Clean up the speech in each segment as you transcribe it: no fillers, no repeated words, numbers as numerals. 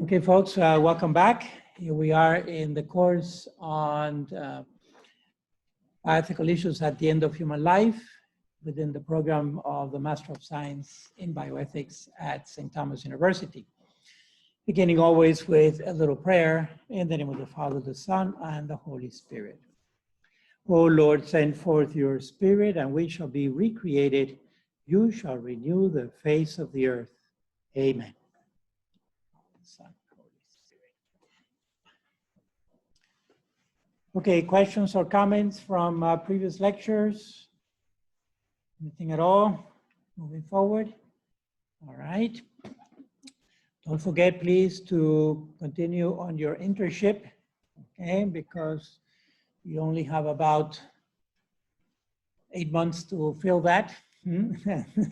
Okay, folks, welcome back. Here we are in the course on bioethical issues at the end of human life within the program of the Master of Science in Bioethics at St. Thomas University. Beginning always with a little prayer in the name of the Father, the Son, and the Holy Spirit. O Lord, send forth your Spirit, and we shall be recreated. You shall renew the face of the earth. Amen. Son, Holy Spirit. Okay, questions or comments from previous lectures? Anything at all? Moving forward? All right. Don't forget, please, to continue on your internship, okay, because you only have about 8 months to fill that.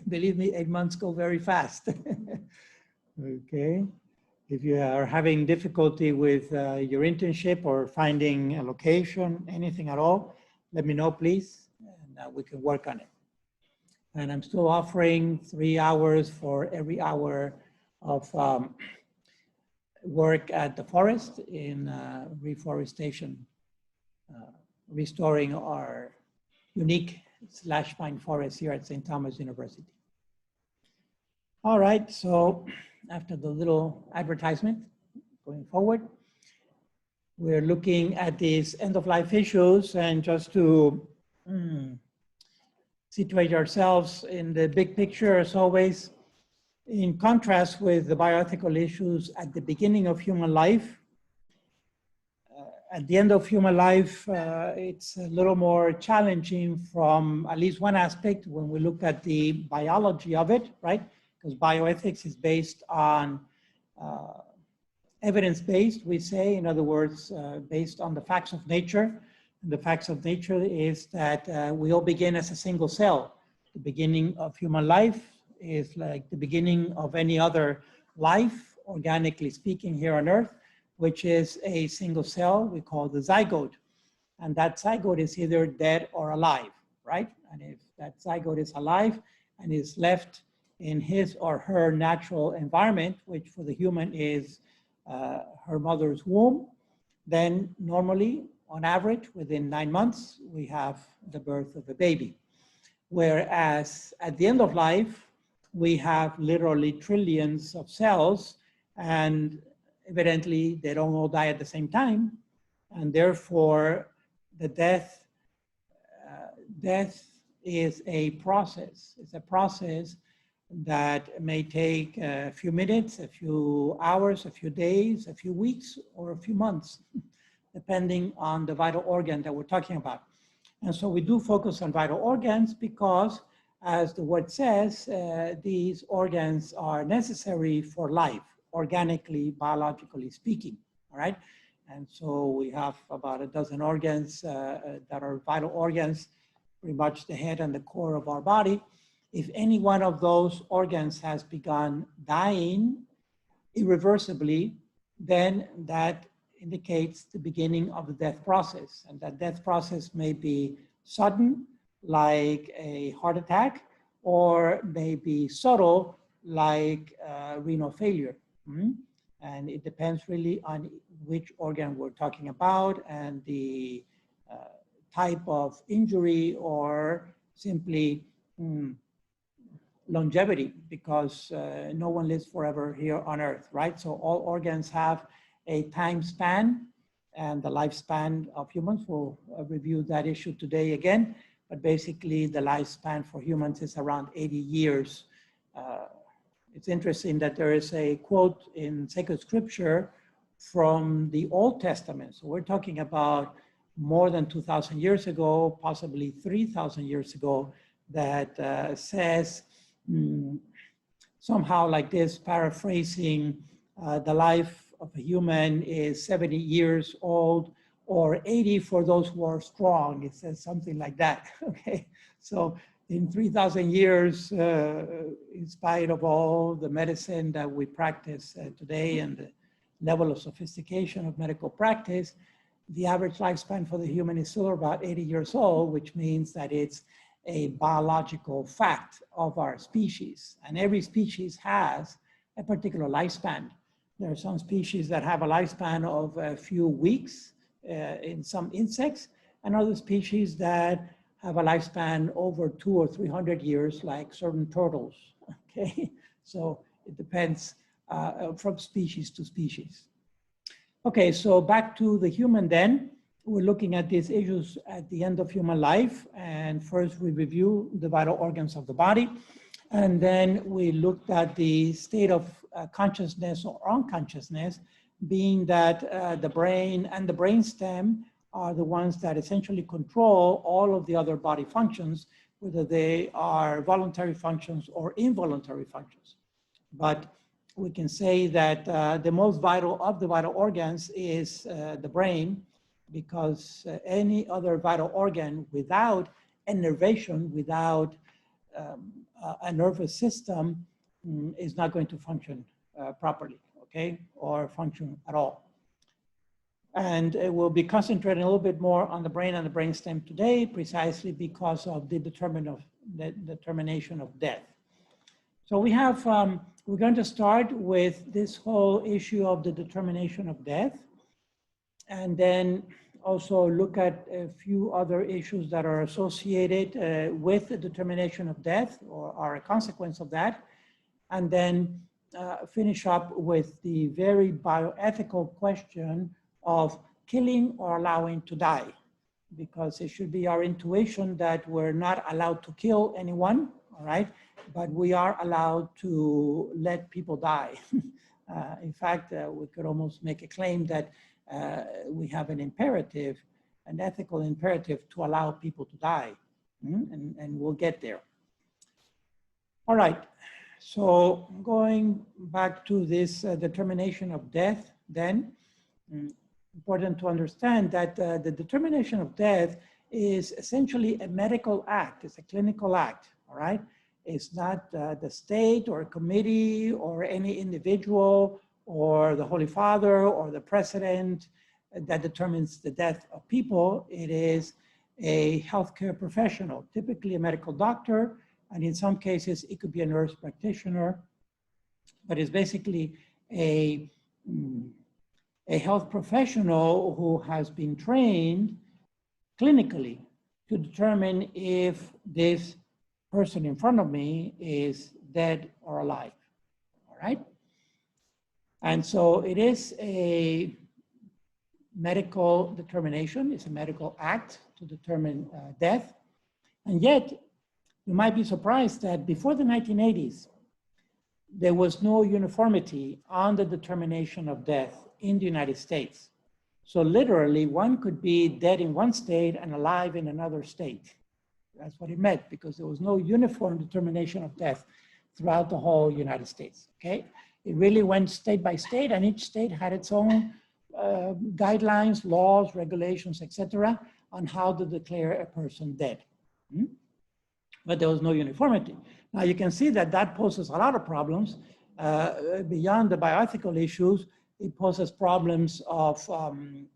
Believe me, 8 months go very fast. Okay. If you are having difficulty with your internship or finding a location, anything at all, let me know, please, and we can work on it. And I'm still offering 3 hours for every hour of work at the forest in reforestation, restoring our unique /pine forest here at St. Thomas University. All right, so after the little advertisement, going forward, we're looking at these end-of-life issues, and just to situate ourselves in the big picture, as always, in contrast with the bioethical issues at the beginning of human life, at the end of human life, it's a little more challenging from at least one aspect when we look at the biology of it, right? Because bioethics is based on evidence-based, we say, in other words, based on the facts of nature. And the facts of nature is that we all begin as a single cell. The beginning of human life is like the beginning of any other life, organically speaking, here on Earth, which is a single cell we call the zygote. And that zygote is either dead or alive, right? And if that zygote is alive and is left in his or her natural environment, which for the human is her mother's womb, then normally, on average, within 9 months, we have the birth of a baby. Whereas at the end of life, we have literally trillions of cells, and evidently they don't all die at the same time. And therefore, the death is a process. It's a process that may take a few minutes, a few hours, a few days, a few weeks, or a few months, depending on the vital organ that we're talking about. And so we do focus on vital organs because, as the word says, these organs are necessary for life, organically, biologically speaking, all right? And so we have about a dozen organs that are vital organs, pretty much the head and the core of our body. If any one of those organs has begun dying irreversibly, then that indicates the beginning of the death process. And that death process may be sudden, like a heart attack, or may be subtle, like renal failure. And it depends really on which organ we're talking about and the type of injury or simply longevity, because no one lives forever here on Earth, right? So all organs have a time span, and the lifespan of humans, we'll review that issue today again, but basically the lifespan for humans is around 80 years. It's interesting that there is a quote in sacred scripture from the Old Testament. So we're talking about more than 2,000 years ago, possibly 3,000 years ago, that says somehow like this, paraphrasing, the life of a human is 70 years old, or 80 for those who are strong. It says something like that, okay? So in 3,000 years, in spite of all the medicine that we practice today and the level of sophistication of medical practice, the average lifespan for the human is still about 80 years old, which means that it's a biological fact of our species. And every species has a particular lifespan. There are some species that have a lifespan of a few weeks in some insects, and other species that have a lifespan over 200 or 300 years, like certain turtles, okay? So it depends from species to species. Okay, so back to the human then. We're looking at these issues at the end of human life. And first we review the vital organs of the body. And then we looked at the state of consciousness or unconsciousness, being that the brain and the brainstem are the ones that essentially control all of the other body functions, whether they are voluntary functions or involuntary functions. But we can say that the most vital of the vital organs is the brain, because any other vital organ without innervation, without a nervous system, is not going to function properly, okay, or function at all. And we'll be concentrating a little bit more on the brain and the brainstem today, precisely because of the determination of death. So we have, we're going to start with this whole issue of the determination of death, and then also look at a few other issues that are associated with the determination of death or are a consequence of that, and then finish up with the very bioethical question of killing or allowing to die, because it should be our intuition that we're not allowed to kill anyone, all right? But we are allowed to let people die. In fact, we could almost make a claim that we have an imperative, an ethical imperative to allow people to die, and we'll get there. All right, so going back to this determination of death then, important to understand that the determination of death is essentially a medical act, it's a clinical act, all right? It's not the state or committee or any individual or the Holy Father or the president that determines the death of people. It is a healthcare professional, typically a medical doctor, and in some cases it could be a nurse practitioner, but it's basically a health professional who has been trained clinically to determine if this person in front of me is dead or alive, all right? And so it is a medical determination, it's a medical act to determine death. And yet, you might be surprised that before the 1980s, there was no uniformity on the determination of death in the United States. So literally, one could be dead in one state and alive in another state. That's what it meant, because there was no uniform determination of death throughout the whole United States, okay? It really went state by state, and each state had its own guidelines, laws, regulations, etc., on how to declare a person dead. But there was no uniformity. Now you can see that that poses a lot of problems. Beyond the bioethical issues, it poses problems of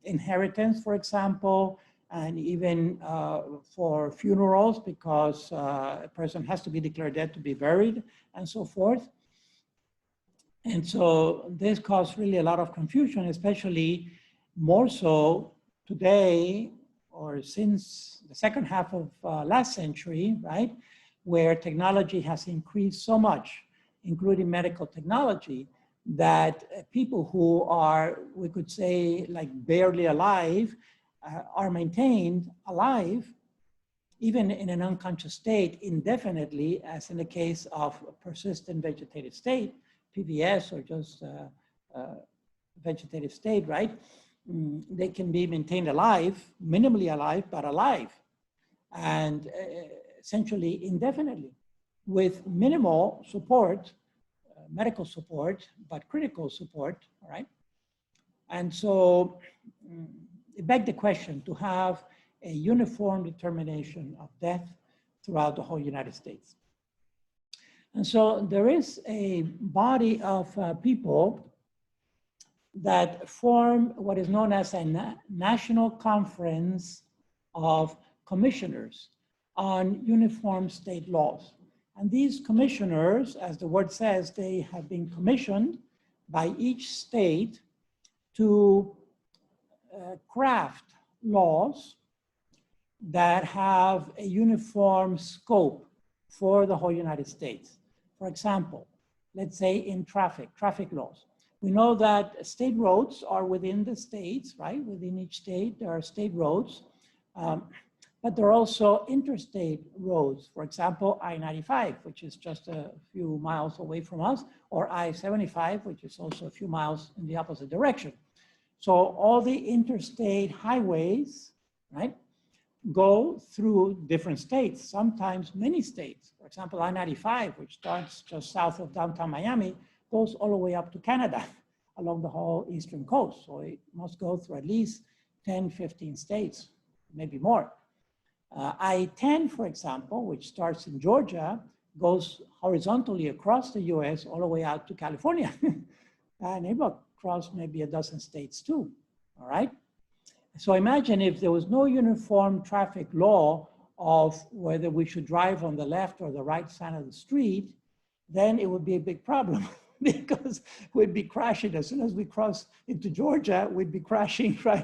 inheritance, for example, and even for funerals, because a person has to be declared dead to be buried and so forth. And so this caused really a lot of confusion, especially more so today or since the second half of last century, right? Where technology has increased so much, including medical technology, that people who are, we could say, like barely alive, are maintained alive, even in an unconscious state, indefinitely, as in the case of persistent vegetative state, PVS, or just vegetative state, right? They can be maintained alive, minimally alive, but alive, and essentially indefinitely, with minimal support, medical support, but critical support, all right? And so it begged the question to have a uniform determination of death throughout the whole United States. And so there is a body of people that form what is known as a National Conference of Commissioners on Uniform State Laws. And these commissioners, as the word says, they have been commissioned by each state to craft laws that have a uniform scope for the whole United States. For example, let's say in traffic laws. We know that state roads are within the states, right? Within each state, there are state roads, but there are also interstate roads. For example, I-95, which is just a few miles away from us, or I-75, which is also a few miles in the opposite direction. So all the interstate highways, right, go through different states, sometimes many states. For example, I-95, which starts just south of downtown Miami, goes all the way up to Canada along the whole eastern coast. So it must go through at least 10, 15 states, maybe more. I-10, for example, which starts in Georgia, goes horizontally across the US all the way out to California. And it will cross maybe a dozen states too, all right? So imagine if there was no uniform traffic law of whether we should drive on the left or the right side of the street, then it would be a big problem because we'd be crashing. As soon as we cross into Georgia, we'd be crashing, right?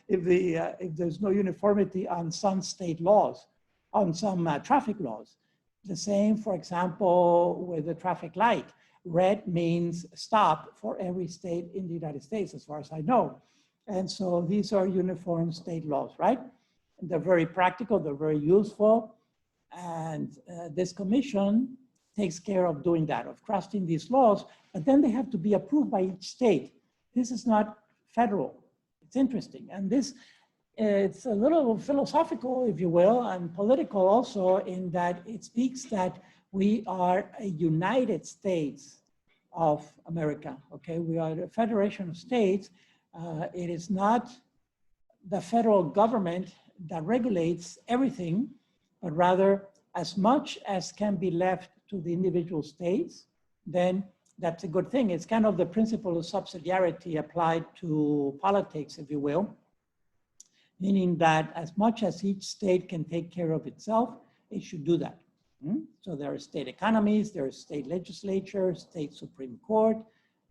If there's no uniformity on some state laws, on some traffic laws. The same, for example, with the traffic light. Red means stop for every state in the United States, as far as I know. And so these are uniform state laws, right? They're very practical, they're very useful. And this commission takes care of doing that, of crafting these laws, but then they have to be approved by each state. This is not federal. It's interesting. And this, it's a little philosophical, if you will, and political also, in that it speaks that we are a United States of America, okay? We are a federation of states. It is not the federal government that regulates everything, but rather as much as can be left to the individual states, then that's a good thing. It's kind of the principle of subsidiarity applied to politics, if you will, meaning that as much as each state can take care of itself, it should do that. So there are state economies, there are state legislatures, state Supreme Court,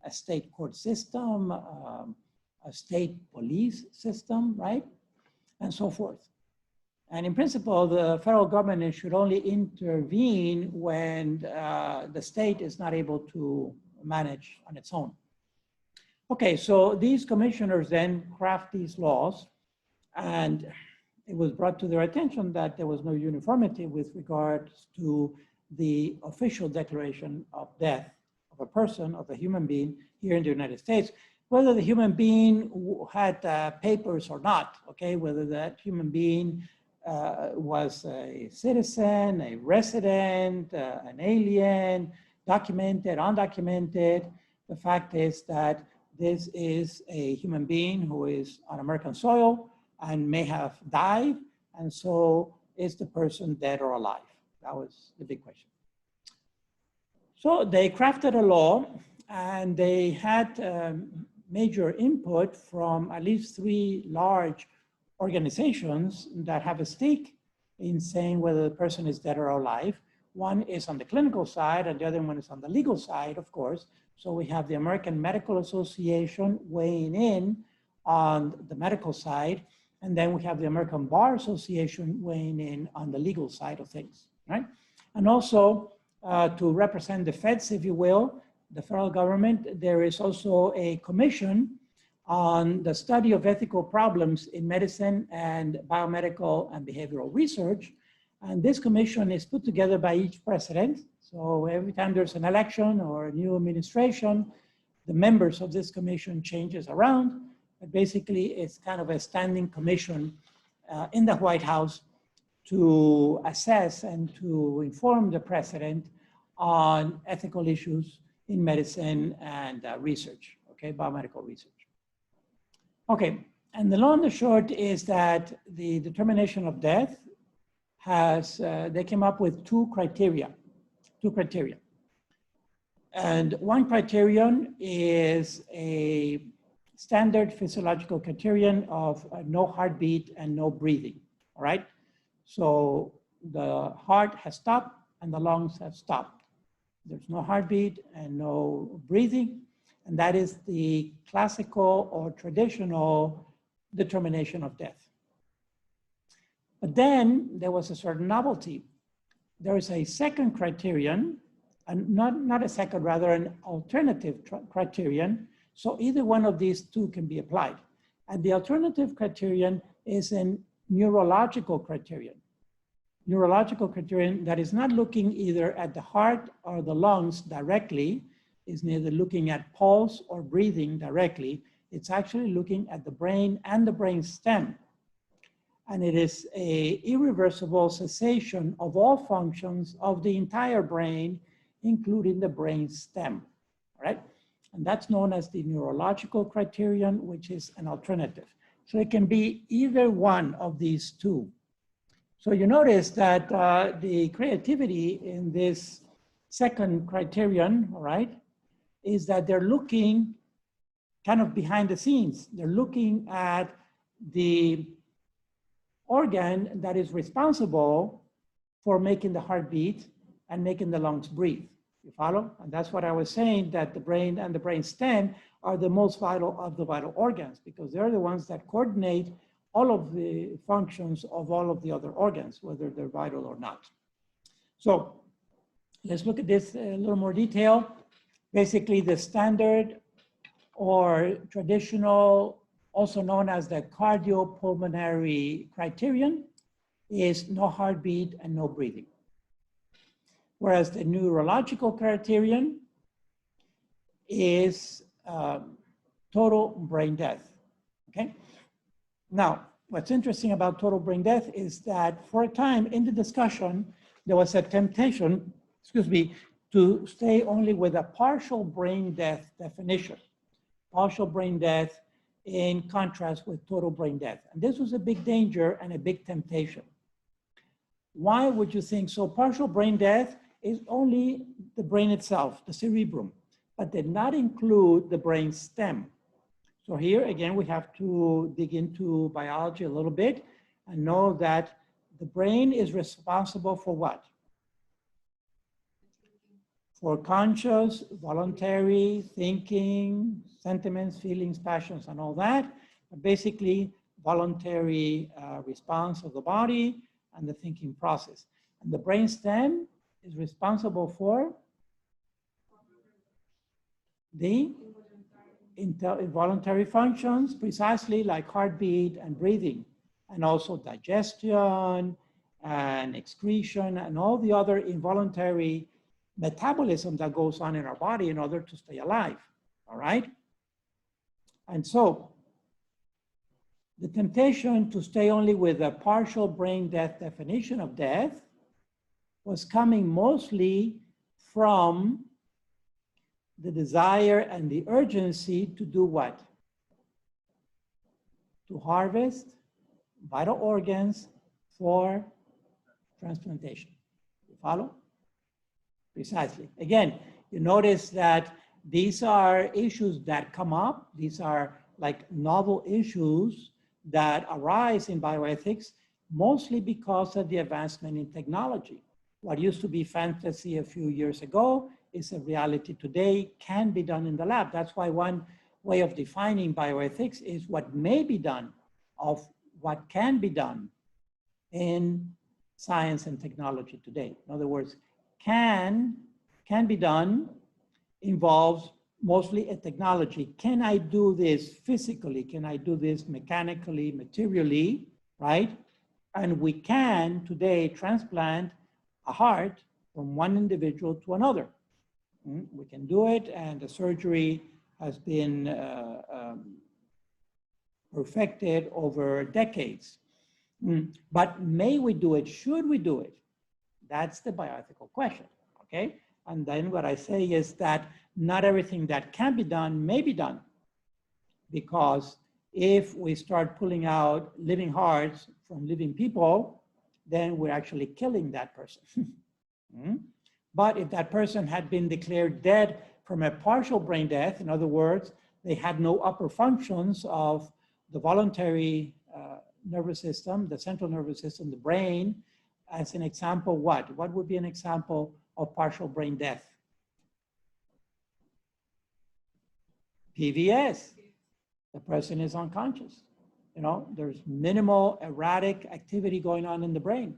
a state court system, a state police system, right? And so forth. And in principle, the federal government should only intervene when the state is not able to manage on its own. Okay, so these commissioners then craft these laws, and it was brought to their attention that there was no uniformity with regards to the official declaration of death of a person, of a human being here in the United States, whether the human being had papers or not, okay, whether that human being was a citizen, a resident, an alien, documented, undocumented. The fact is that this is a human being who is on American soil and may have died, and so is the person dead or alive? That was the big question. So they crafted a law, and they had major input from at least 3 large organizations that have a stake in saying whether the person is dead or alive. One is on the clinical side, and the other one is on the legal side, of course. So we have the American Medical Association weighing in on the medical side, and then we have the American Bar Association weighing in on the legal side of things, right? And also to represent the feds, if you will, the federal government, there is also a commission on the study of ethical problems in medicine and biomedical and behavioral research. And this commission is put together by each president. So every time there's an election or a new administration, the members of this commission changes around. But basically, it's kind of a standing commission in the White House to assess and to inform the president on ethical issues in medicine and research, okay, biomedical research. Okay, and the long and the short is that the determination of death has, they came up with two criteria. And one criterion is a standard physiological criterion of no heartbeat and no breathing, all right? So the heart has stopped and the lungs have stopped. There's no heartbeat and no breathing. and that is the classical or traditional determination of death. But then there was a certain novelty. There is a second criterion, and not a second, rather an alternative criterion. So either one of these two can be applied. And the alternative criterion is a neurological criterion. Neurological criterion that is not looking either at the heart or the lungs directly, is neither looking at pulse or breathing directly. It's actually looking at the brain and the brain stem. And it is an irreversible cessation of all functions of the entire brain, including the brain stem, all right? And that's known as the neurological criterion, which is an alternative. So it can be either one of these two. So you notice that the creativity in this second criterion, all right, is that they're looking kind of behind the scenes. They're looking at the organ that is responsible for making the heart beat and making the lungs breathe. You follow? And that's what I was saying, that the brain and the brain stem are the most vital of the vital organs, because they're the ones that coordinate all of the functions of all of the other organs, whether they're vital or not. So let's look at this in a little more detail. Basically, the standard or traditional, also known as the Cardiopulmonary Criterion, is no heartbeat and no breathing. Whereas the Neurological Criterion is total brain death, okay? Now, what's interesting about total brain death is that for a time in the discussion, there was a temptation, to stay only with a partial brain death definition. Partial brain death in contrast with total brain death. And this was a big danger and a big temptation. Why would you think so? Partial brain death is only the brain itself, the cerebrum, but did not include the brain stem. So here, again, we have to dig into biology a little bit and know that the brain is responsible for what? For conscious, voluntary thinking, sentiments, feelings, passions, and all that. But basically, voluntary response of the body and the thinking process. And the brain stem is responsible for the involuntary functions, precisely like heartbeat and breathing, and also digestion and excretion and all the other involuntary metabolism that goes on in our body in order to stay alive, all right? And so the temptation to stay only with a partial brain death definition of death was coming mostly from the desire and the urgency to do what? To harvest vital organs for transplantation. You follow? Precisely. Again, you notice that these are issues that come up. These are like novel issues that arise in bioethics, mostly because of the advancement in technology. What used to be fantasy a few years ago is a reality today, can be done in the lab. That's why one way of defining bioethics is what may be done of what can be done in science and technology today. In other words, can be done involves mostly a technology. Can I do this physically? Can I do this mechanically, materially, right? And we can today transplant a heart from one individual to another. We can do it, and the surgery has been perfected over decades. But may we do it? Should we do it? That's the bioethical question, okay? And then what I say is that not everything that can be done may be done, because if we start pulling out living hearts from living people, then we're actually killing that person. But if that person had been declared dead from a partial brain death, in other words, they had no upper functions of the voluntary nervous system, the central nervous system, the brain, as an example, what? What would be an example of partial brain death? PVS, the person is unconscious. You know, there's minimal erratic activity going on in the brain.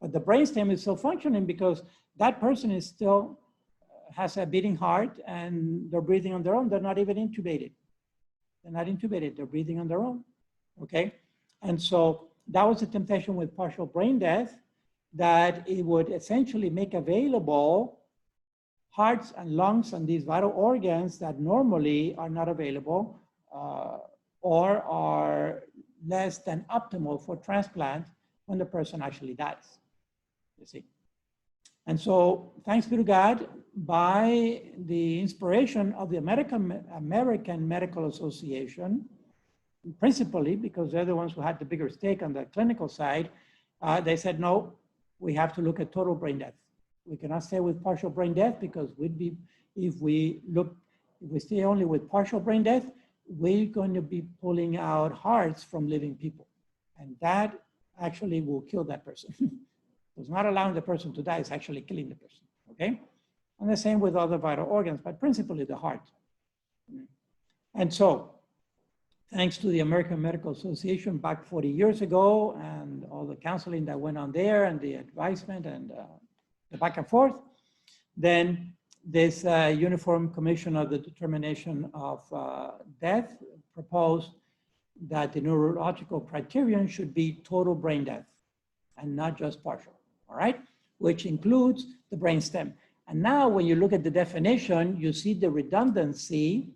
But the brainstem is still functioning because that person is still has a beating heart and they're breathing on their own. They're not even intubated. They're not intubated, they're breathing on their own, okay? And so that was the temptation with partial brain death, that it would essentially make available hearts and lungs and these vital organs that normally are not available or are less than optimal for transplant when the person actually dies, you see. And so, thanks be to God, by the inspiration of the American Medical Association, principally because they're the ones who had the bigger stake on the clinical side, they said, no, we have to look at total brain death. We cannot stay with partial brain death because if we stay only with partial brain death, we're going to be pulling out hearts from living people. And that actually will kill that person. It's not allowing the person to die, it's actually killing the person, okay? And the same with other vital organs, but principally the heart. And so, thanks to the American Medical Association back 40 years ago and all the counseling that went on there and the advisement and the back and forth, then this Uniform Commission of the Determination of Death proposed that the neurological criterion should be total brain death and not just partial, all right? Which includes the brainstem. And now when you look at the definition, you see the redundancy.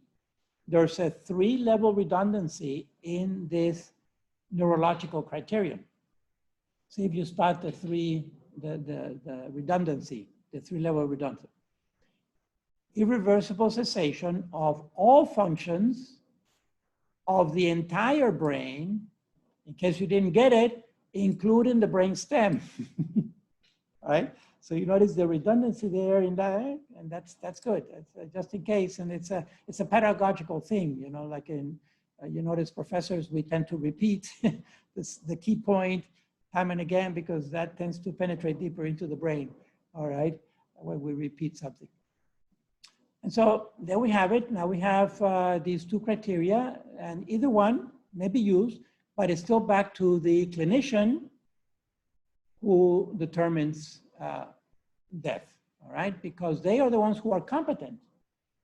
There's a 3-level redundancy in this neurological criterion. See if you start the redundancy, the 3-level redundancy. Irreversible cessation of all functions of the entire brain, in case you didn't get it, including the brain stem, right? So you notice the redundancy there in that, and that's good. It's, just in case, and it's a pedagogical thing, you know, like in, you notice professors, we tend to repeat the key point time and again because that tends to penetrate deeper into the brain, all right, when we repeat something. And so there we have it. Now we have these 2 criteria, and either one may be used, but it's still back to the clinician who determines death, all right? Because they are the ones who are competent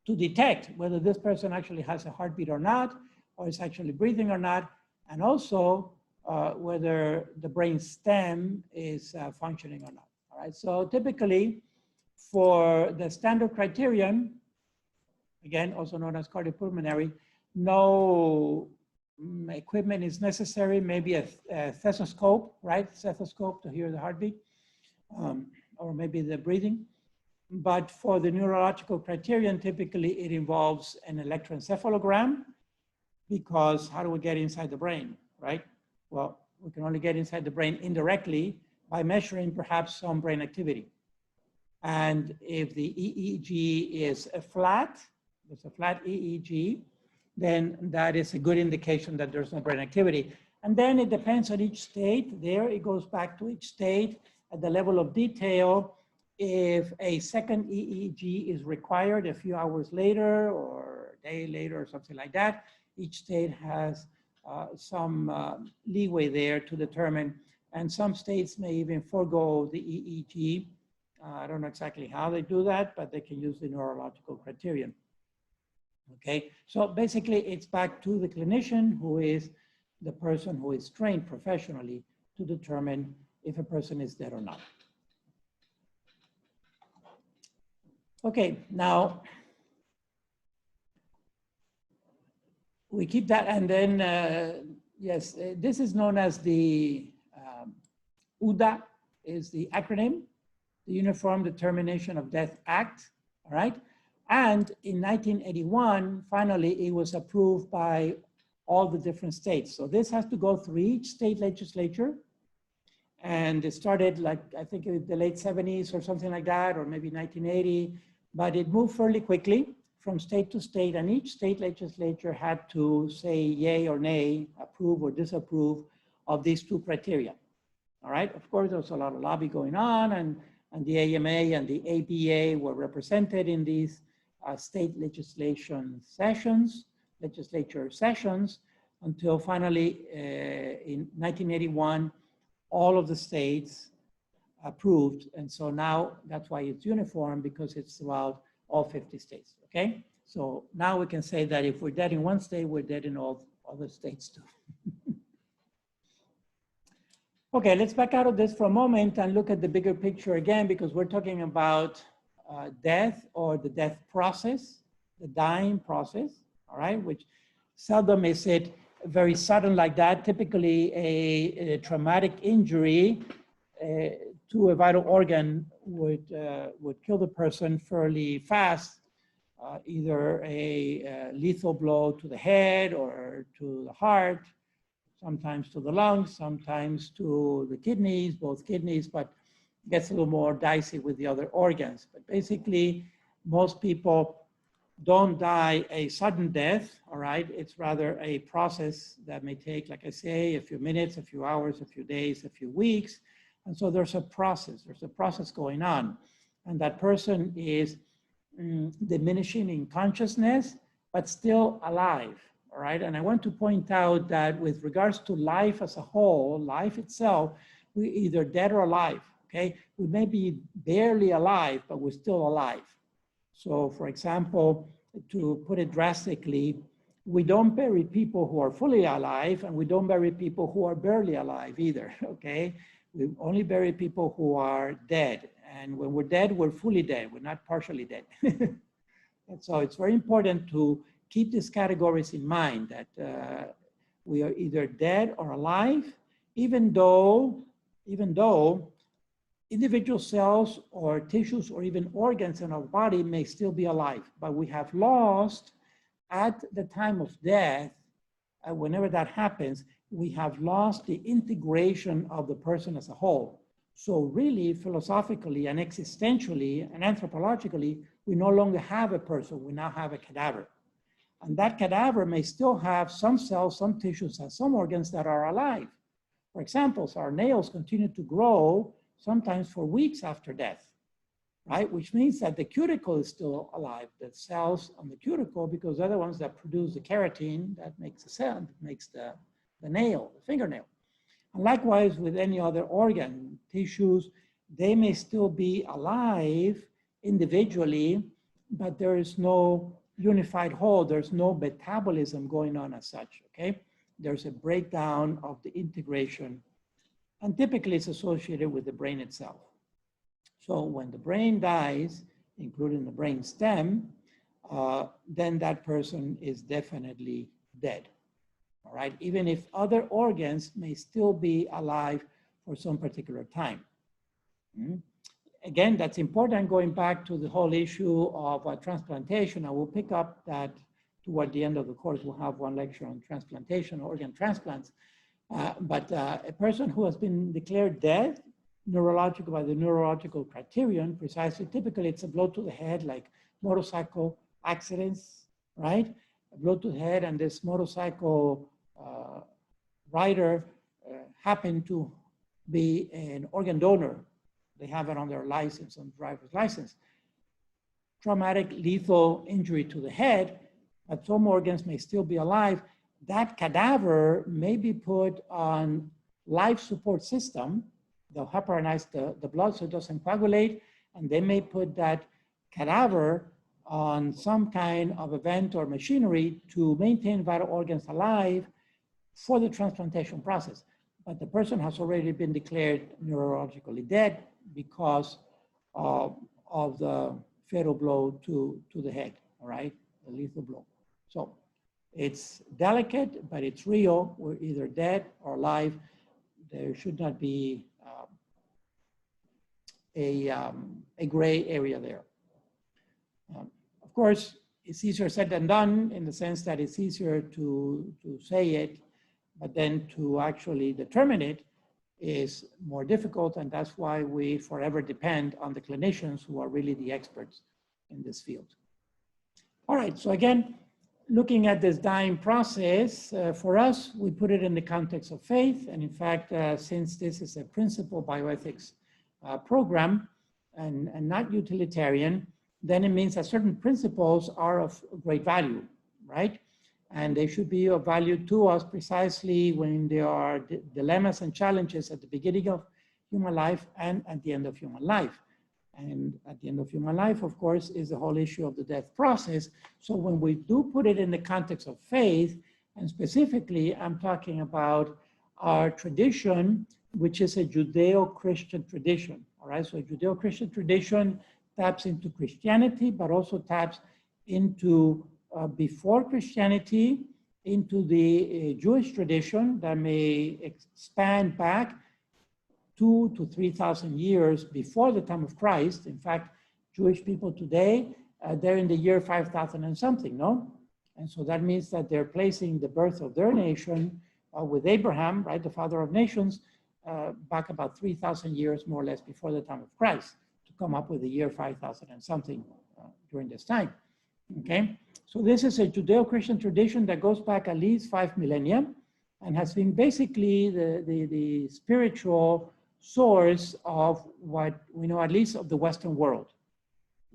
to detect whether this person actually has a heartbeat or not, or is actually breathing or not, and also whether the brain stem is functioning or not, all right? So typically, for the standard criterion, again, also known as cardiopulmonary, no equipment is necessary, maybe a stethoscope, right? Stethoscope to hear the heartbeat, or maybe the breathing. But for the neurological criterion, typically it involves an electroencephalogram, because how do we get inside the brain, right? Well, we can only get inside the brain indirectly by measuring perhaps some brain activity. And if the EEG is flat, it's a flat EEG, then that is a good indication that there's no brain activity. And then it depends on each state. There it goes back to each state at the level of detail. If a second EEG is required a few hours later or a day later or something like that, each state has some leeway there to determine. And some states may even forego the EEG. I don't know exactly how they do that, but they can use the neurological criterion. Okay, so basically it's back to the clinician, who is the person who is trained professionally to determine if a person is dead or not. Okay, now we keep that, and then yes, this is known as the Udda is the acronym, the Uniform Determination of Death Act, all right? And in 1981, finally, it was approved by all the different states. So this has to go through each state legislature. And it started like, I think in the late 70s or something like that, or maybe 1980, but it moved fairly quickly from state to state, and each state legislature had to say yay or nay, approve or disapprove of these 2 criteria. All right, of course, there was a lot of lobby going on, and the AMA and the ABA were represented in these state legislature sessions, until finally in 1981, all of the states approved. And so now that's why it's uniform, because it's throughout all 50 states, okay? So now we can say that if we're dead in one state, we're dead in all other states too. Okay, let's back out of this for a moment and look at the bigger picture again, because we're talking about death, or the death process, the dying process, all right, which seldom is it very sudden like that. Typically a traumatic injury to a vital organ would kill the person fairly fast, either a lethal blow to the head or to the heart, sometimes to the lungs, sometimes to the kidneys, both kidneys, but gets a little more dicey with the other organs. But basically, most people don't die a sudden death, all right? It's rather a process that may take, like I say, a few minutes, a few hours, a few days, a few weeks. And so there's a process going on. And that person is diminishing in consciousness, but still alive, all right? And I want to point out that with regards to life as a whole, life itself, we're either dead or alive, okay? We may be barely alive, but we're still alive. So for example, to put it drastically, we don't bury people who are fully alive, and we don't bury people who are barely alive either, okay? We only bury people who are dead. And when we're dead, we're fully dead. We're not partially dead. And so it's very important to keep these categories in mind, that we are either dead or alive, even though individual cells or tissues or even organs in our body may still be alive, but we have lost at the time of death, whenever that happens, we have lost the integration of the person as a whole. So really, philosophically and existentially and anthropologically, we no longer have a person, we now have a cadaver. And that cadaver may still have some cells, some tissues, and some organs that are alive. For example, so our nails continue to grow sometimes for weeks after death, right? Which means that the cuticle is still alive, the cells on the cuticle, because they're the ones that produce the keratin that makes the cell, that makes the nail, the fingernail. And likewise with any other organ, tissues, they may still be alive individually, but there is no unified whole, there's no metabolism going on as such, okay? There's a breakdown of the integration, and typically it's associated with the brain itself. So when the brain dies, including the brain stem, then that person is definitely dead, all right? Even if other organs may still be alive for some particular time. Again, that's important, going back to the whole issue of transplantation. I will pick up that toward the end of the course. We'll have one lecture on transplantation, organ transplants. But a person who has been declared dead by the neurological criterion, precisely, typically it's a blow to the head, like motorcycle accidents, right? A blow to the head, and this motorcycle rider happened to be an organ donor. They have it on their license, on driver's license. Traumatic lethal injury to the head, but some organs may still be alive. That cadaver may be put on life support system. They'll heparinize the blood so it doesn't coagulate, and they may put that cadaver on some kind of event or machinery to maintain vital organs alive for the transplantation process. But the person has already been declared neurologically dead because of the fatal blow to the head, all right, the lethal blow. So it's delicate, but it's real. We're either dead or alive. There should not be a gray area there. Of course, it's easier said than done, in the sense that it's easier to say it, but then to actually determine it is more difficult, and that's why we forever depend on the clinicians who are really the experts in this field. All right, so again, looking at this dying process, for us, we put it in the context of faith. And in fact, since this is a principal bioethics program and not utilitarian, then it means that certain principles are of great value, right? And they should be of value to us precisely when there are dilemmas and challenges at the beginning of human life and at the end of human life. And at the end of human life, of course, is the whole issue of the death process. So when we do put it in the context of faith, and specifically, I'm talking about our tradition, which is a Judeo-Christian tradition, all right? So a Judeo-Christian tradition taps into Christianity, but also taps into before Christianity, into the Jewish tradition that may expand back 2,000 to 3,000 years before the time of Christ. In fact, Jewish people today, they're in the year 5,000 and something, no? And so that means that they're placing the birth of their nation with Abraham, right, the father of nations, back about 3,000 years more or less before the time of Christ, to come up with the year 5,000 and something during this time, okay? So this is a Judeo-Christian tradition that goes back at least 5 millennia and has been basically the spiritual source of what we know, at least of the Western world,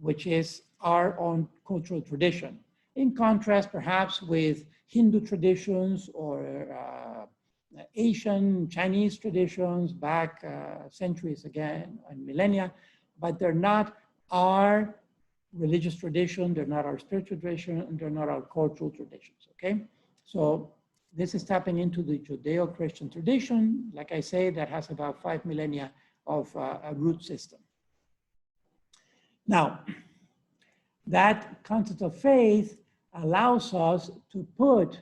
which is our own cultural tradition. In contrast, perhaps, with Hindu traditions or Asian, Chinese traditions back centuries again and millennia, but they're not our religious tradition, they're not our spiritual tradition, and they're not our cultural traditions, okay? So this is tapping into the Judeo-Christian tradition, like I say, that has about 5 millennia of a root system. Now, that concept of faith allows us to put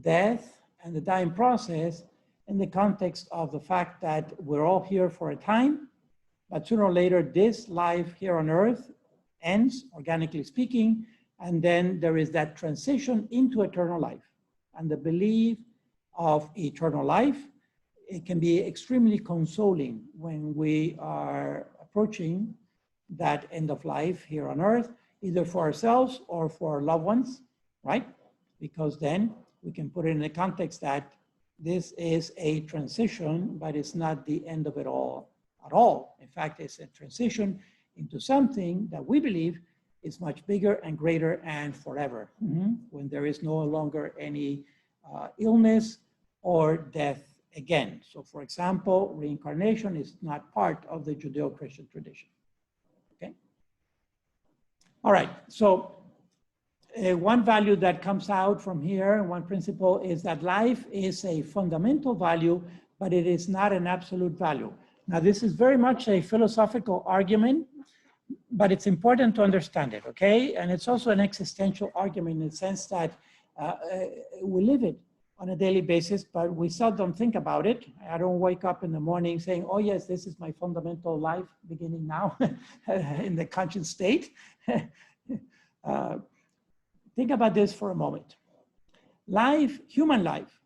death and the dying process in the context of the fact that we're all here for a time, but sooner or later, this life here on earth ends, organically speaking, and then there is that transition into eternal life. And the belief of eternal life, it can be extremely consoling when we are approaching that end of life here on earth, either for ourselves or for our loved ones, right? Because then we can put it in the context that this is a transition, but it's not the end of it all at all. In fact, it's a transition into something that we believe is much bigger and greater and forever, when there is no longer any illness or death again. So for example, reincarnation is not part of the Judeo-Christian tradition, okay? All right, so one value that comes out from here, one principle, is that life is a fundamental value, but it is not an absolute value. Now, this is very much a philosophical argument, but it's important to understand it, okay? And it's also an existential argument in the sense that we live it on a daily basis, but we seldom think about it. I don't wake up in the morning saying, oh yes, this is my fundamental life beginning now in the conscious state. Think about this for a moment. Life, human life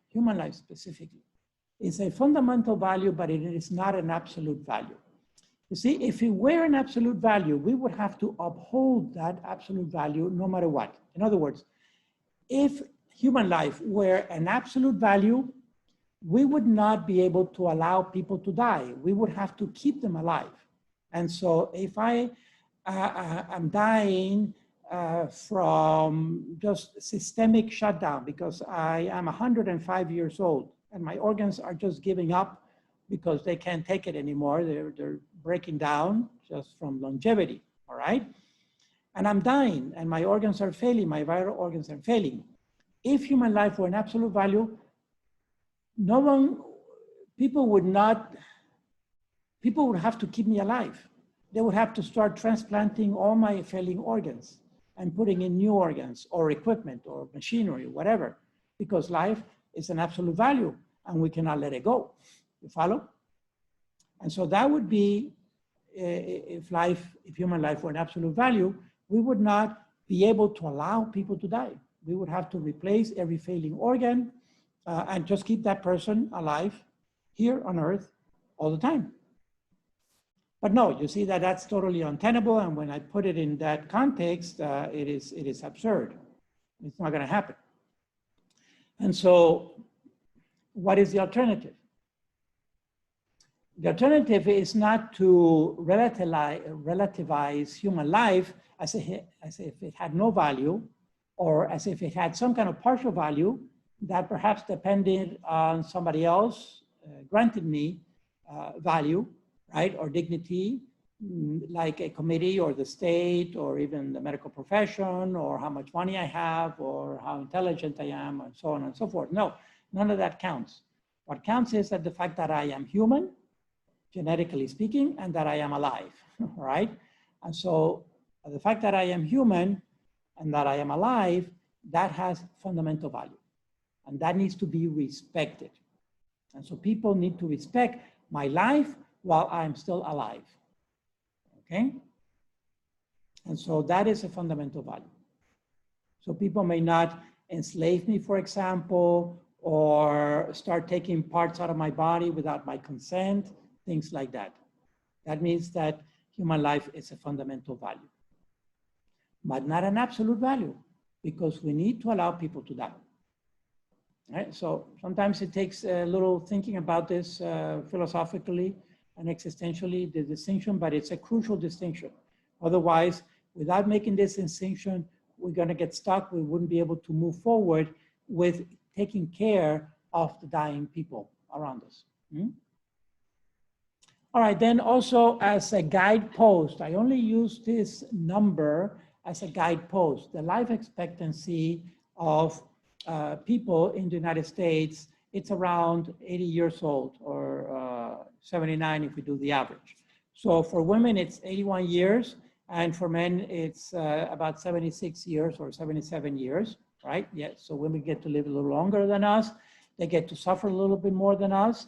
specifically, is a fundamental value, but it is not an absolute value. You see, if it were an absolute value, we would have to uphold that absolute value no matter what. In other words, if human life were an absolute value, we would not be able to allow people to die. We would have to keep them alive. And so if I am dying from just systemic shutdown because I am 105 years old and my organs are just giving up because they can't take it anymore, they're breaking down just from longevity, all right? And I'm dying and my organs are failing, my vital organs are failing. If human life were an absolute value, people would have to keep me alive. They would have to start transplanting all my failing organs and putting in new organs or equipment or machinery, whatever, because life is an absolute value and we cannot let it go. You follow? And so that would be, if human life were an absolute value, we would not be able to allow people to die. We would have to replace every failing organ and just keep that person alive here on earth all the time. But no, you see that that's totally untenable, and when I put it in that context, it is absurd. It's not going to happen. And so what is the alternative? The alternative is not to relativize human life as if it had no value, or as if it had some kind of partial value that perhaps depended on somebody else granted me value, right, or dignity, like a committee or the state or even the medical profession, or how much money I have or how intelligent I am and so on and so forth. No, none of that counts. What counts is that the fact that I am human, genetically speaking, and that I am alive, right? And so the fact that I am human and that I am alive, that has fundamental value, and that needs to be respected. And so people need to respect my life while I'm still alive, okay? And so that is a fundamental value. So people may not enslave me, for example, or start taking parts out of my body without my consent, things like that. That means that human life is a fundamental value, but not an absolute value, because we need to allow people to die. Right? So sometimes it takes a little thinking about this philosophically and existentially, the distinction, but it's a crucial distinction. Otherwise, without making this distinction, we're going to get stuck. We wouldn't be able to move forward with taking care of the dying people around us. All right, then also as a guidepost, I only use this number as a guidepost. The life expectancy of people in the United States, it's around 80 years old, or 79 if we do the average. So for women, it's 81 years, and for men, it's about 76 years or 77 years, right? Yes, so women get to live a little longer than us. They get to suffer a little bit more than us.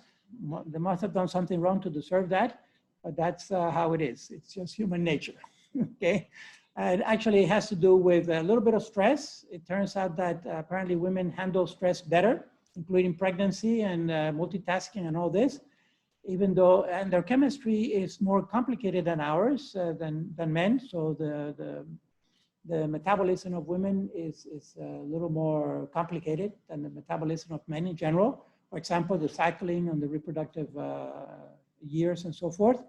They must have done something wrong to deserve that, but that's how it is. It's just human nature, okay? And actually, it has to do with a little bit of stress. It turns out that apparently women handle stress better, including pregnancy and multitasking and all this, even though, and their chemistry is more complicated than ours, than men. So the metabolism of women is a little more complicated than the metabolism of men in general. For example, the cycling and the reproductive years and so forth.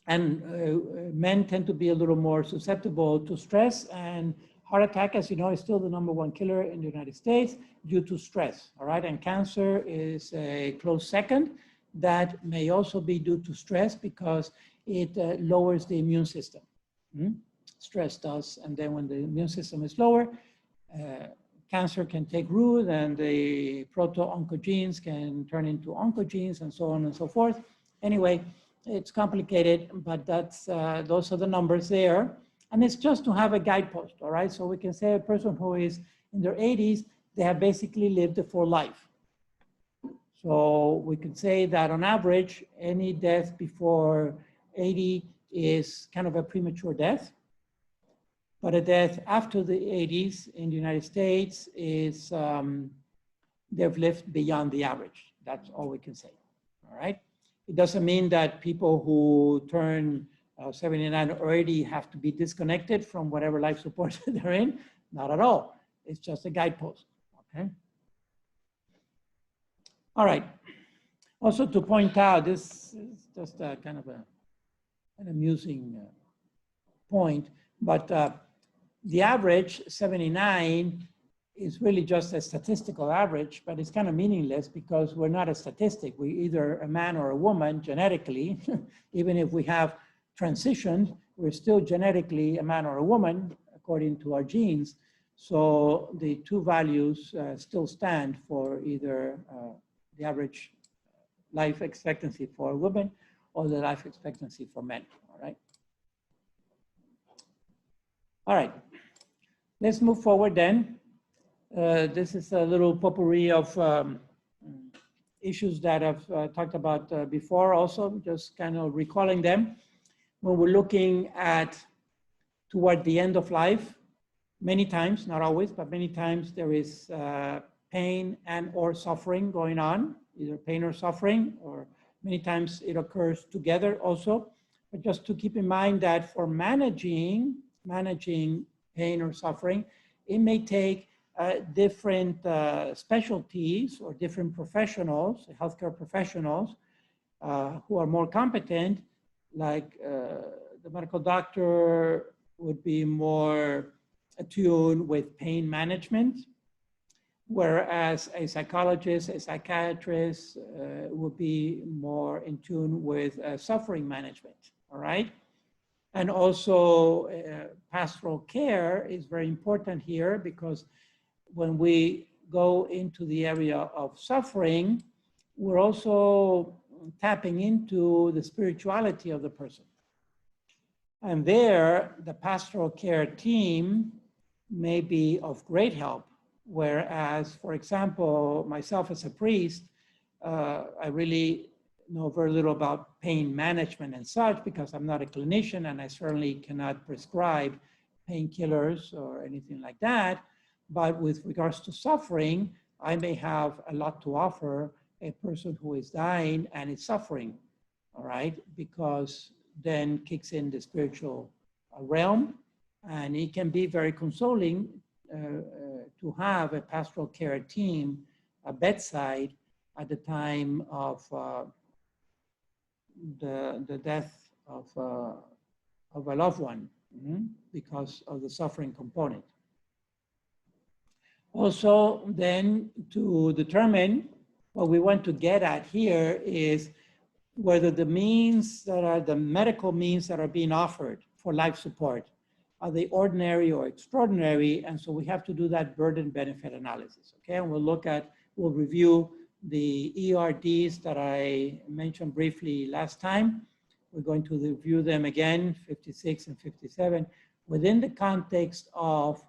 And men tend to be a little more susceptible to stress, and heart attack, as you know, is still the #1 killer in the United States due to stress, all right? And cancer is a close second. That may also be due to stress because it lowers the immune system. Stress does, and then when the immune system is lower, cancer can take root, and the proto-oncogenes can turn into oncogenes, and so on and so forth. Anyway, it's complicated, but that's those are the numbers there. And it's just to have a guidepost, all right? So we can say a person who is in their 80s, they have basically lived a full life. So we could say that on average, any death before 80 is kind of a premature death. But a death after the 80s in the United States is, they've lived beyond the average. That's all we can say, all right? It doesn't mean that people who turn 79 or 80 have to be disconnected from whatever life support they're in. Not at all. It's just a guidepost, okay? All right. Also to point out, this is just a kind of an amusing point, but the average, 79, is really just a statistical average, but it's kind of meaningless because we're not a statistic. We're either a man or a woman genetically. Even if we have transitioned, we're still genetically a man or a woman according to our genes. So the two values still stand for either the average life expectancy for women or the life expectancy for men, all right? All right, let's move forward then. This is a little potpourri of issues that I've talked about before also, just kind of recalling them. When we're looking at toward the end of life, many times, not always, but many times there is pain and or suffering going on, either pain or suffering, or many times it occurs together also. But just to keep in mind that for managing pain or suffering, it may take different specialties or different professionals, healthcare professionals, who are more competent, like the medical doctor would be more attuned with pain management, whereas a psychologist, a psychiatrist would be more in tune with suffering management, all right? And also pastoral care is very important here, because when we go into the area of suffering, we're also tapping into the spirituality of the person. And there, the pastoral care team may be of great help. Whereas, for example, myself as a priest, I really know very little about pain management and such, because I'm not a clinician and I certainly cannot prescribe painkillers or anything like that. But with regards to suffering, I may have a lot to offer a person who is dying and is suffering, all right? Because then kicks in the spiritual realm, and it can be very consoling to have a pastoral care team, a bedside at the time of the death of a loved one, because of the suffering component. Also, then to determine what we want to get at here is whether the means that are the medical means that are being offered for life support, are they ordinary or extraordinary? And so we have to do that burden benefit analysis, okay? And we'll review the ERDs that I mentioned briefly last time. We're going to review them again, 56 and 57, within the context of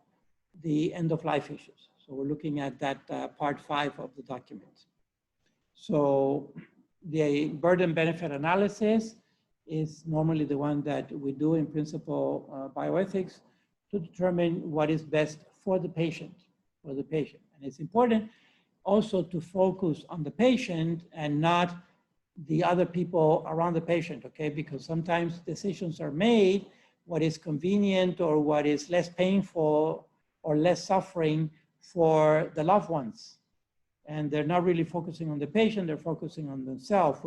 the end of life issues. So we're looking at that part 5 of the document. So the burden benefit analysis is normally the one that we do in principle bioethics to determine what is best for the patient, And it's important also to focus on the patient and not the other people around the patient, okay? Because sometimes decisions are made, what is convenient or what is less painful or less suffering for the loved ones. And they're not really focusing on the patient, they're focusing on themselves,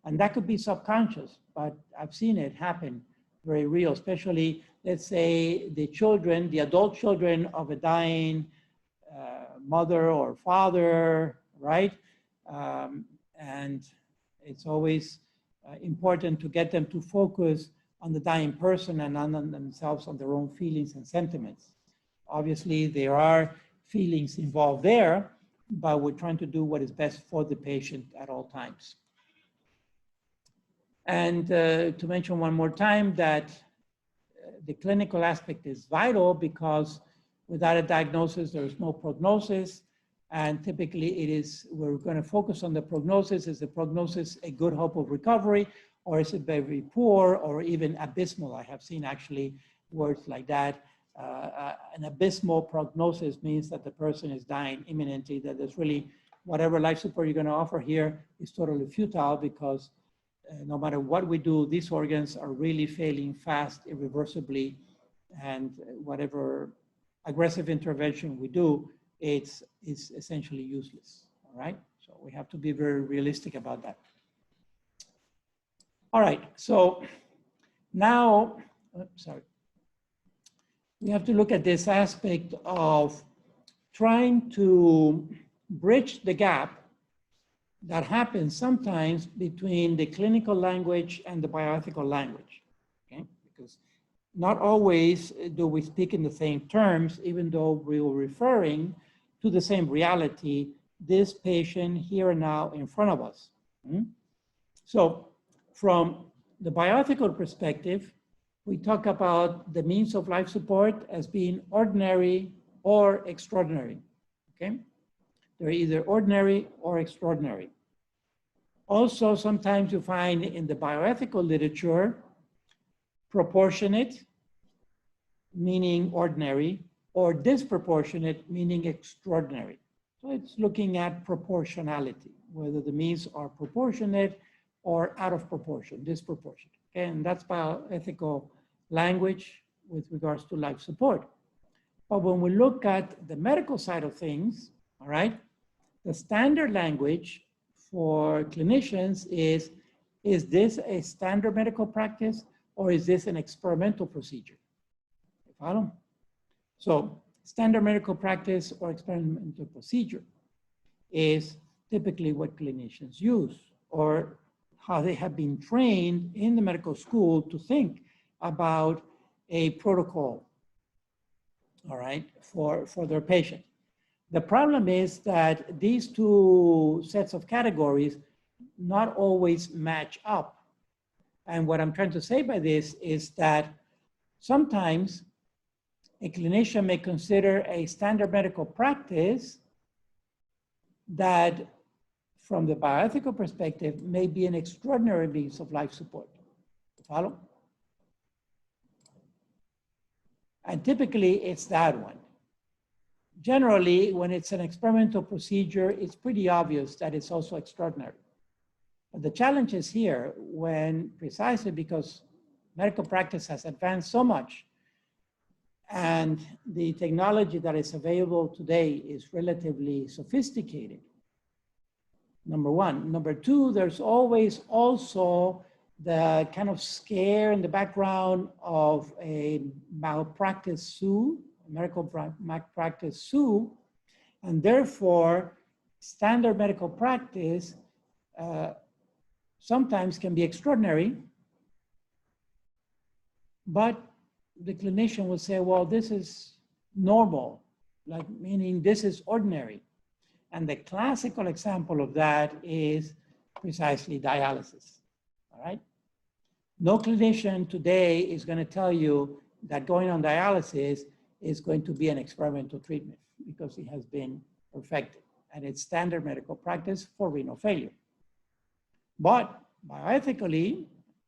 and that could be subconscious, but I've seen it happen, very real, especially, let's say, the adult children of a dying mother or father, right? And it's always important to get them to focus on the dying person and on themselves, on their own feelings and sentiments. Obviously, there are feelings involved there, but we're trying to do what is best for the patient at all times. And to mention one more time that the clinical aspect is vital, because without a diagnosis, there is no prognosis. And typically we're going to focus on the prognosis. Is the prognosis a good hope of recovery, or is it very poor or even abysmal? I have seen actually words like that. An abysmal prognosis means that the person is dying imminently, that there's really whatever life support you're going to offer here is totally futile, because no matter what we do, these organs are really failing fast, irreversibly, and whatever aggressive intervention we do, it's essentially useless, all right? So we have to be very realistic about that. All right, so now, we have to look at this aspect of trying to bridge the gap that happens sometimes between the clinical language and the bioethical language, okay? Because not always do we speak in the same terms, even though we are referring to the same reality, this patient here and now in front of us. So from the bioethical perspective, we talk about the means of life support as being ordinary or extraordinary, okay? They're either ordinary or extraordinary. Also, sometimes you find in the bioethical literature, proportionate, meaning ordinary, or disproportionate, meaning extraordinary. So it's looking at proportionality, whether the means are proportionate or out of proportion, disproportionate. Okay? And that's bioethical language with regards to life support. But when we look at the medical side of things, all right, the standard language for clinicians is this a standard medical practice or is this an experimental procedure? You follow? So standard medical practice or experimental procedure is typically what clinicians use or how they have been trained in the medical school to think about a protocol, all right, for their patient. The problem is that these two sets of categories not always match up. And what I'm trying to say by this is that sometimes a clinician may consider a standard medical practice that, from the bioethical perspective, may be an extraordinary means of life support. Follow? And typically, it's that one. Generally, when it's an experimental procedure, it's pretty obvious that it's also extraordinary. But the challenge is here when, precisely because medical practice has advanced so much and the technology that is available today is relatively sophisticated, number one. Number two, there's always also the kind of scare in the background of a malpractice suit, medical malpractice suit, and therefore standard medical practice sometimes can be extraordinary, but the clinician will say, well, this is normal, like meaning this is ordinary. And the classical example of that is precisely dialysis, all right? No clinician today is going to tell you that going on dialysis is going to be an experimental treatment because it has been perfected and it's standard medical practice for renal failure. But bioethically,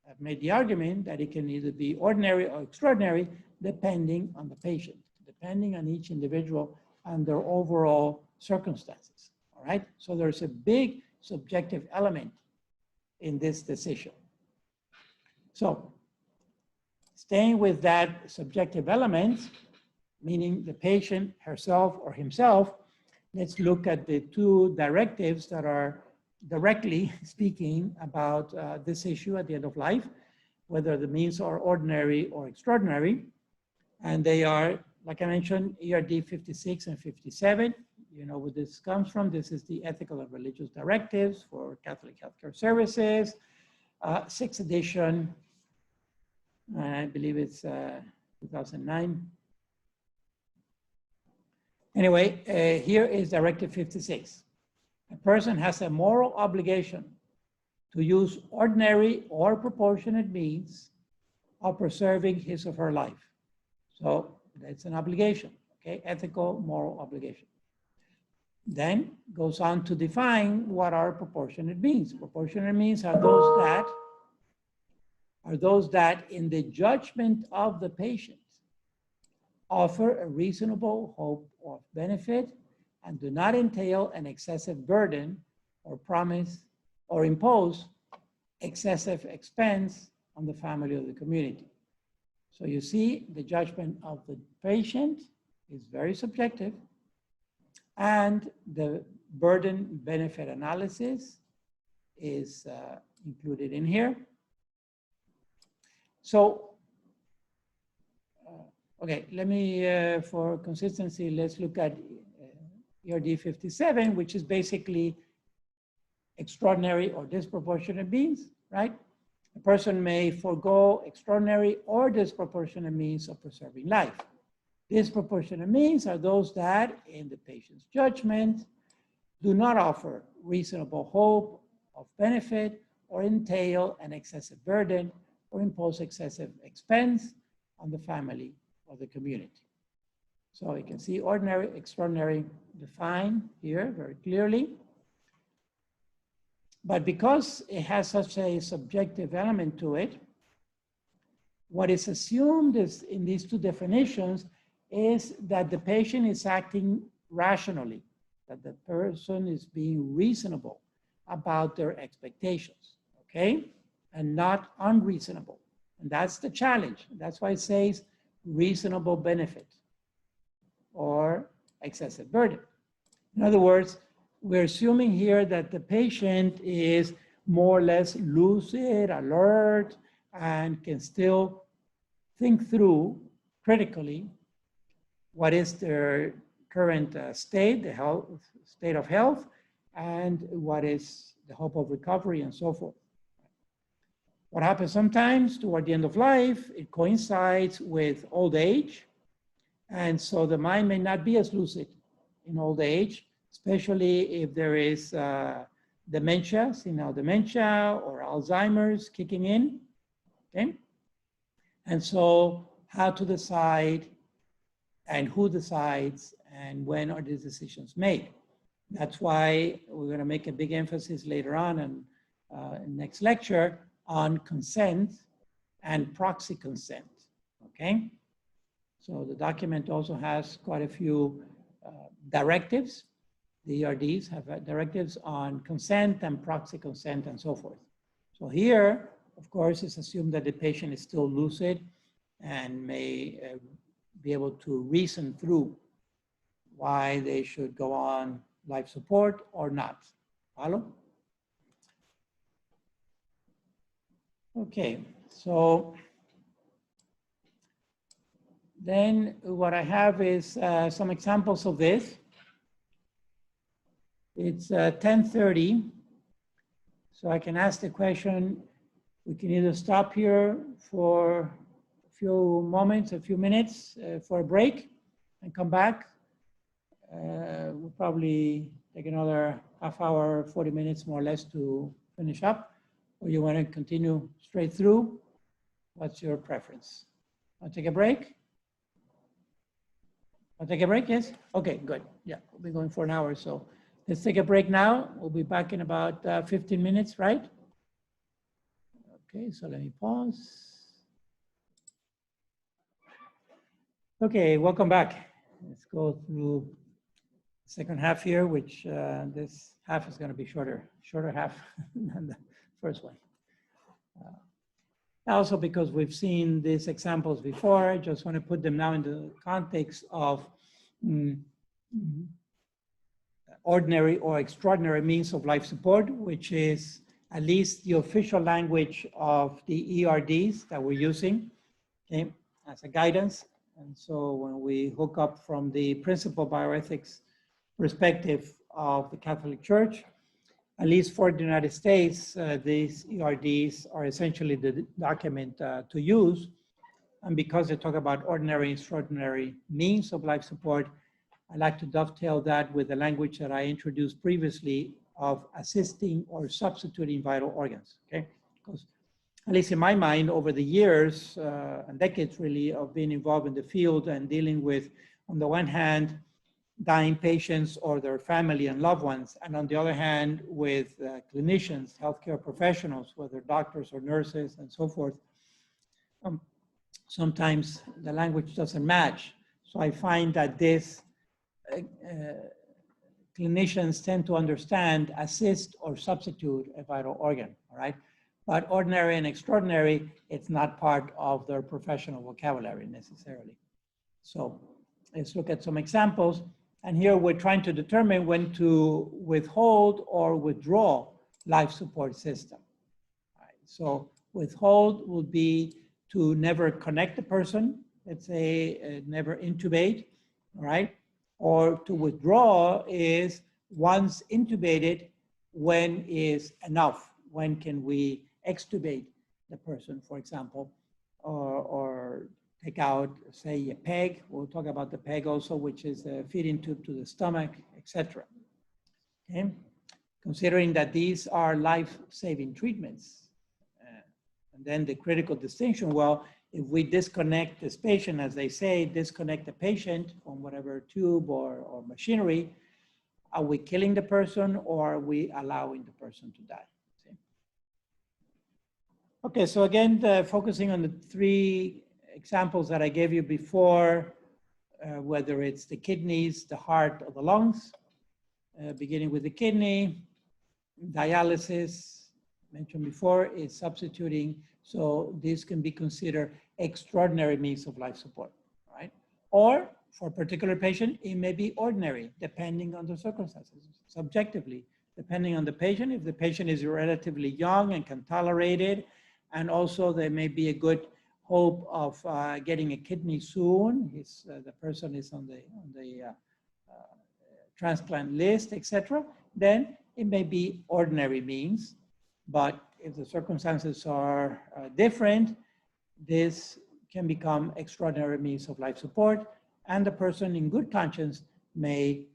I've made the argument that it can either be ordinary or extraordinary depending on the patient, depending on each individual and their overall circumstances, all right? So there's a big subjective element in this decision. So staying with that subjective element, meaning the patient herself or himself, let's look at the two directives that are directly speaking about this issue at the end of life, whether the means are ordinary or extraordinary. And they are, like I mentioned, ERD 56 and 57. You know where this comes from. This is the Ethical and Religious Directives for Catholic Healthcare Services, 6th edition. I believe it's 2009. Anyway, here is Directive 56. A person has a moral obligation to use ordinary or proportionate means of preserving his or her life. So that's an obligation, okay? Ethical, moral obligation. Then goes on to define what are proportionate means. Proportionate means are those that in the judgment of the patient offer a reasonable hope of benefit and do not entail an excessive burden or promise or impose excessive expense on the family or the community. So you see, the judgment of the patient is very subjective, and the burden benefit analysis is included in here. So, okay, let me, for consistency, let's look at ERD 57, which is basically extraordinary or disproportionate means, right? A person may forego extraordinary or disproportionate means of preserving life. Disproportionate means are those that, in the patient's judgment, do not offer reasonable hope of benefit or entail an excessive burden or impose excessive expense on the family or the community. So you can see ordinary, extraordinary defined here very clearly. But because it has such a subjective element to it, what is assumed is in these two definitions is that the patient is acting rationally, that the person is being reasonable about their expectations, okay? And not unreasonable. And that's the challenge. That's why it says reasonable benefit or excessive burden. In other words, we're assuming here that the patient is more or less lucid, alert, and can still think through critically what is their current state, the state of health, and what is the hope of recovery and so forth. What happens sometimes toward the end of life, it coincides with old age. And so the mind may not be as lucid in old age, especially if there is dementia, senile dementia or Alzheimer's kicking in, okay? And so how to decide and who decides and when are these decisions made. That's why we're going to make a big emphasis later on in next lecture on consent and proxy consent, okay? So the document also has quite a few directives. The ERDs have directives on consent and proxy consent and so forth. So here, of course, it's assumed that the patient is still lucid and may be able to reason through why they should go on life support or not. Follow? Okay, so then what I have is some examples of this. It's 10:30, so I can ask the question. We can either stop here for a few moments, a few minutes for a break and come back. We'll probably take another half hour, 40 minutes more or less to finish up. Or you want to continue straight through? What's your preference? Want to take a break? I'll take a break, yes? Okay, good. Yeah, we'll be going for an hour, so let's take a break now. We'll be back in about 15 minutes, right? Okay, so let me pause. Okay, welcome back. Let's go through the second half here, which this half is going to be shorter half than the first one. Also because we've seen these examples before, I just want to put them now in the context of ordinary or extraordinary means of life support, which is at least the official language of the ERDs that we're using, okay, as a guidance. And so when we hook up from the principal bioethics perspective of the Catholic Church, at least for the United States, these ERDs are essentially the document to use. And because they talk about ordinary and extraordinary means of life support, I like to dovetail that with the language that I introduced previously of assisting or substituting vital organs, okay? Because at least in my mind, over the years and decades really of being involved in the field and dealing with, on the one hand, dying patients or their family and loved ones, and on the other hand, with clinicians, healthcare professionals, whether doctors or nurses and so forth, sometimes the language doesn't match. So I find that this clinicians tend to understand assist or substitute a vital organ, all right? But ordinary and extraordinary, it's not part of their professional vocabulary necessarily. So let's look at some examples. And here we're trying to determine when to withhold or withdraw life support system. All right. So withhold would be to never connect the person, let's say never intubate, all right? Or to withdraw is once intubated, when is enough? When can we extubate the person, for example, or take out, say, a peg. We'll talk about the peg also, which is a feeding tube to the stomach, etc. Okay? Considering that these are life-saving treatments. And then the critical distinction, well, if we disconnect this patient, as they say, disconnect the patient from whatever tube or machinery, are we killing the person or are we allowing the person to die? See? Okay, so again, focusing on the three examples that I gave you before, whether it's the kidneys, the heart, or the lungs, beginning with the kidney, dialysis, mentioned before, is substituting. So this can be considered extraordinary means of life support, right? Or for a particular patient, it may be ordinary, depending on the circumstances, subjectively, depending on the patient. If the patient is relatively young and can tolerate it, and also there may be a good hope of getting a kidney soon, the person is on the transplant list, etc., then it may be ordinary means. But if the circumstances are different, this can become extraordinary means of life support, and the person in good conscience may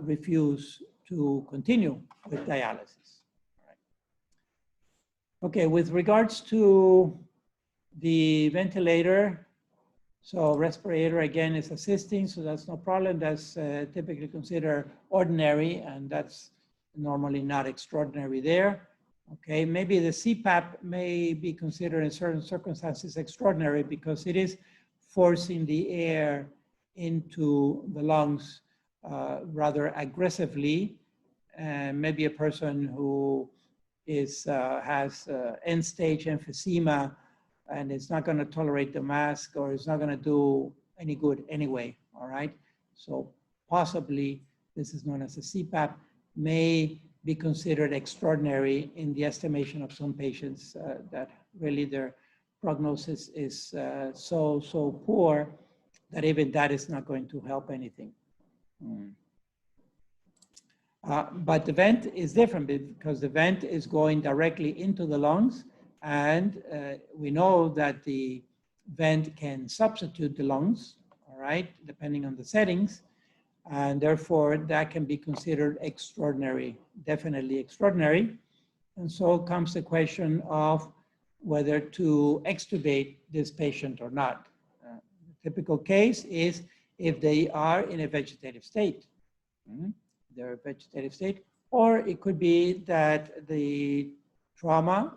refuse to continue with dialysis. Right. Okay, with regards to the ventilator, so respirator again is assisting, so that's no problem. That's typically considered ordinary, and that's normally not extraordinary there. Okay, maybe the CPAP may be considered in certain circumstances extraordinary because it is forcing the air into the lungs rather aggressively. And maybe a person who has end-stage emphysema and is not going to tolerate the mask, or is not going to do any good anyway, all right? So possibly, this is known as a CPAP, may be considered extraordinary in the estimation of some patients that really their prognosis is so poor that even that is not going to help anything. But the vent is different because the vent is going directly into the lungs, and we know that the vent can substitute the lungs, all right, depending on the settings, and therefore that can be considered extraordinary, definitely extraordinary. And so comes the question of whether to extubate this patient or not. The typical case is if they are in a vegetative state. They're a vegetative state, or it could be that the trauma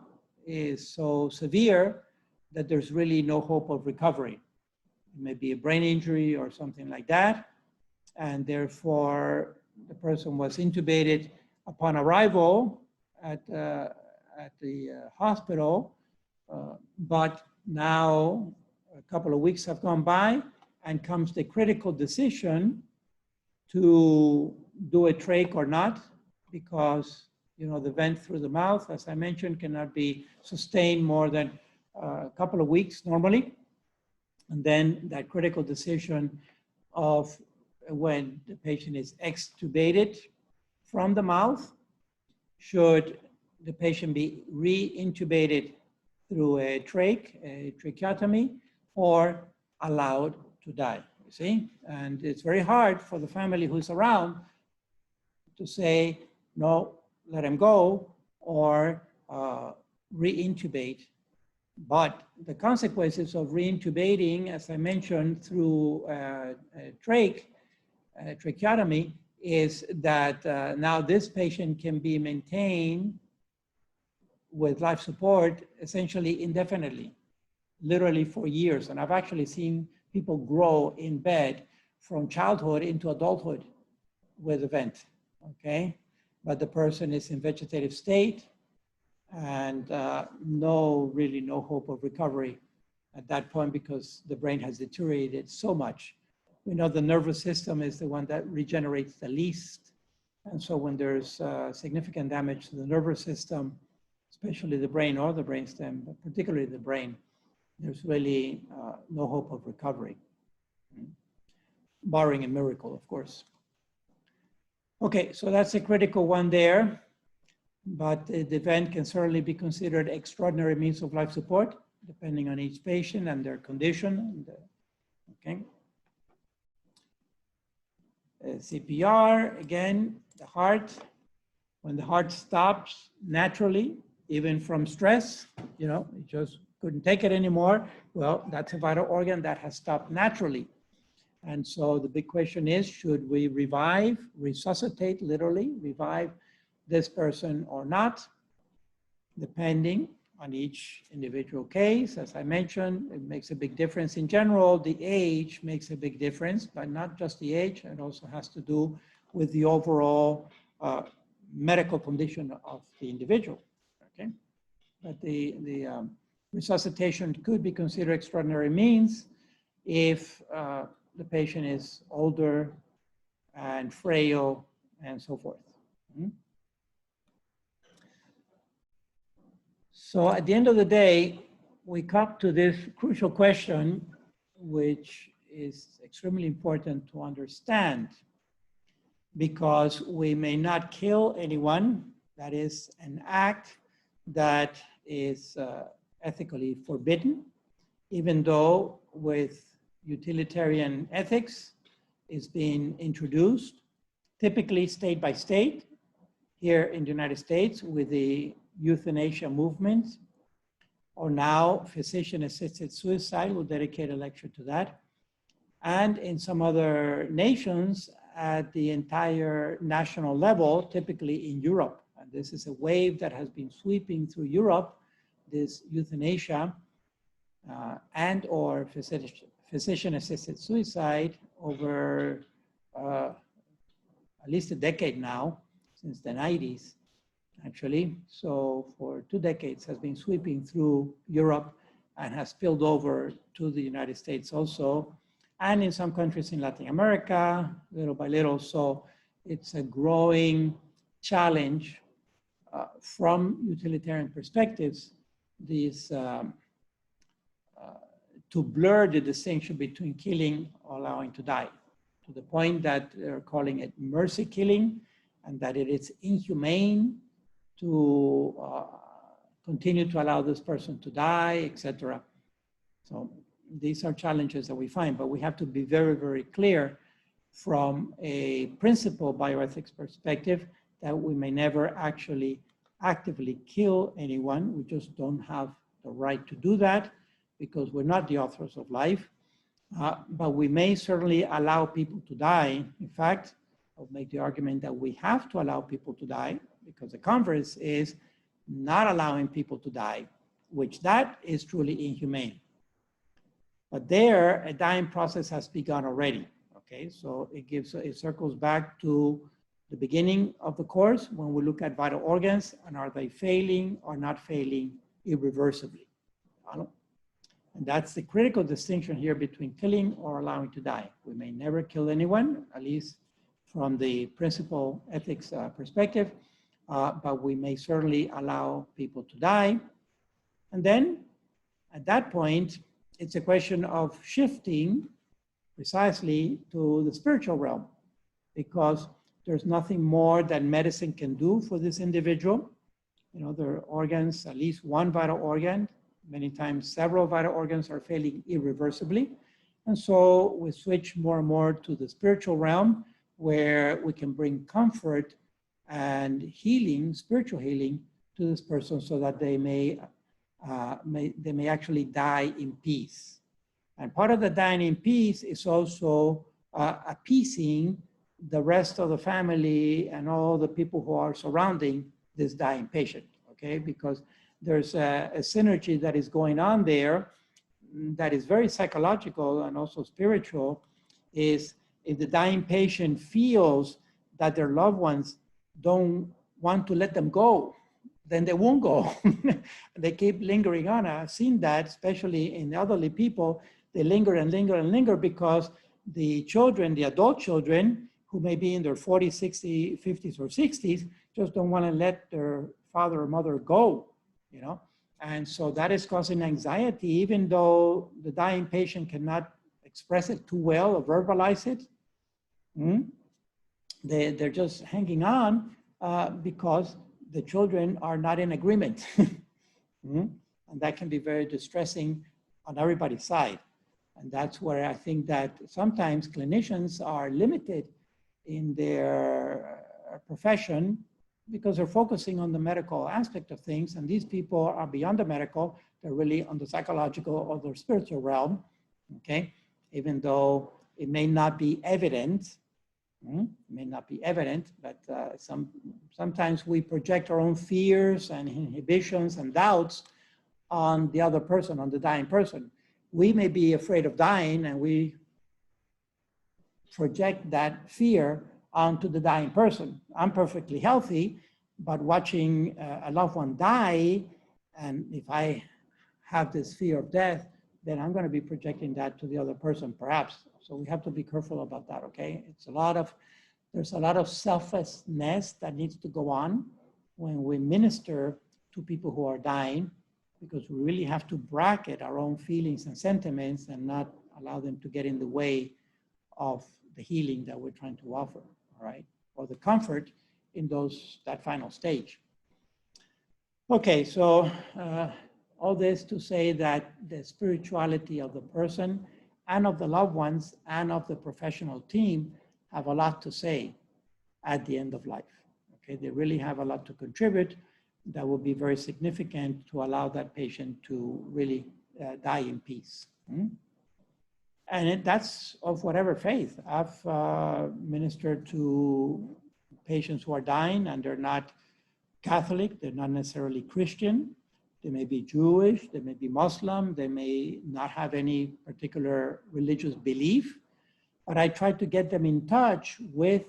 is so severe that there's really no hope of recovery. It may be a brain injury or something like that, and therefore the person was intubated upon arrival at the hospital, but now a couple of weeks have gone by and comes the critical decision to do a trach or not, because the vent through the mouth, as I mentioned, cannot be sustained more than a couple of weeks normally. And then that critical decision of when the patient is extubated from the mouth, should the patient be re-intubated through a trach, a tracheotomy, or allowed to die, you see? And it's very hard for the family who's around to say, no, let him go, or re-intubate. But the consequences of re-intubating, as I mentioned, through tracheotomy, is that now this patient can be maintained with life support essentially indefinitely, literally for years. And I've actually seen people grow in bed from childhood into adulthood with a vent, okay? But the person is in vegetative state, and really no hope of recovery at that point because the brain has deteriorated so much. We know the nervous system is the one that regenerates the least. And so when there's significant damage to the nervous system, especially the brain or the brainstem, but particularly the brain, there's really no hope of recovery, barring a miracle, of course. Okay, so that's a critical one there. But the vent can certainly be considered extraordinary means of life support, depending on each patient and their condition. Okay. CPR, again, the heart. When the heart stops naturally, even from stress, it just couldn't take it anymore. Well, that's a vital organ that has stopped naturally. And so the big question is, should we resuscitate, literally, revive this person or not, depending on each individual case. As I mentioned, it makes a big difference. In general, the age makes a big difference, but not just the age. It also has to do with the overall medical condition of the individual, okay? But the resuscitation could be considered extraordinary means if the patient is older and frail and so forth. So at the end of the day, we come to this crucial question, which is extremely important to understand, because we may not kill anyone. That is an act that is ethically forbidden, even though with utilitarian ethics is being introduced, typically state by state, here in the United States with the euthanasia movement, or now physician-assisted suicide. We'll dedicate a lecture to that. And in some other nations at the entire national level, typically in Europe. And this is a wave that has been sweeping through Europe, this euthanasia and or physician-assisted suicide over at least a decade now, since the 90s, actually. So for 2 decades has been sweeping through Europe and has spilled over to the United States also, and in some countries in Latin America, little by little. So it's a growing challenge from utilitarian perspectives, these to blur the distinction between killing or allowing to die, to the point that they're calling it mercy killing, and that it is inhumane to continue to allow this person to die, etc. So these are challenges that we find, but we have to be very, very clear from a principle bioethics perspective that we may never actually actively kill anyone. We just don't have the right to do that because we're not the authors of life. But we may certainly allow people to die. In fact, I'll make the argument that we have to allow people to die, because the converse is not allowing people to die, which that is truly inhumane. But there, a dying process has begun already, okay? So it circles back to the beginning of the course when we look at vital organs and are they failing or not failing irreversibly. And that's the critical distinction here between killing or allowing to die. We may never kill anyone, at least from the principle ethics perspective, but we may certainly allow people to die. And then at that point, it's a question of shifting precisely to the spiritual realm, because there's nothing more that medicine can do for this individual. You know, their organs, at least one vital organ, many times several vital organs are failing irreversibly. And so we switch more and more to the spiritual realm, where we can bring comfort and healing, spiritual healing, to this person so that they may actually die in peace. And part of the dying in peace is also appeasing the rest of the family and all the people who are surrounding this dying patient, okay? Because there's a synergy that is going on there that is very psychological and also spiritual. Is if the dying patient feels that their loved ones don't want to let them go, then they won't go. They keep lingering on. I've seen that, especially in elderly people. They linger and linger and linger because the children, the adult children, who may be in their 40s, 60s, 50s, or 60s, just don't want to let their father or mother go, you know? And so that is causing anxiety, even though the dying patient cannot express it too well or verbalize it. They're just hanging on because the children are not in agreement. And that can be very distressing on everybody's side. And that's where I think that sometimes clinicians are limited in their profession because they're focusing on the medical aspect of things. And these people are beyond the medical, they're really on the psychological or the spiritual realm, okay? Even though it may not be evident, but sometimes we project our own fears and inhibitions and doubts on the other person, on the dying person. We may be afraid of dying and we project that fear onto the dying person. I'm perfectly healthy, but watching a loved one die, and if I have this fear of death, then I'm going to be projecting that to the other person, perhaps. So we have to be careful about that, okay? There's a lot of selflessness that needs to go on when we minister to people who are dying, because we really have to bracket our own feelings and sentiments and not allow them to get in the way of the healing that we're trying to offer, all right? Or the comfort in that final stage. Okay, so all this to say that the spirituality of the person and of the loved ones and of the professional team have a lot to say at the end of life. Okay, they really have a lot to contribute that will be very significant to allow that patient to really die in peace. And that's of whatever faith. I've ministered to patients who are dying and they're not Catholic, they're not necessarily Christian. They may be Jewish, they may be Muslim, they may not have any particular religious belief, but I try to get them in touch with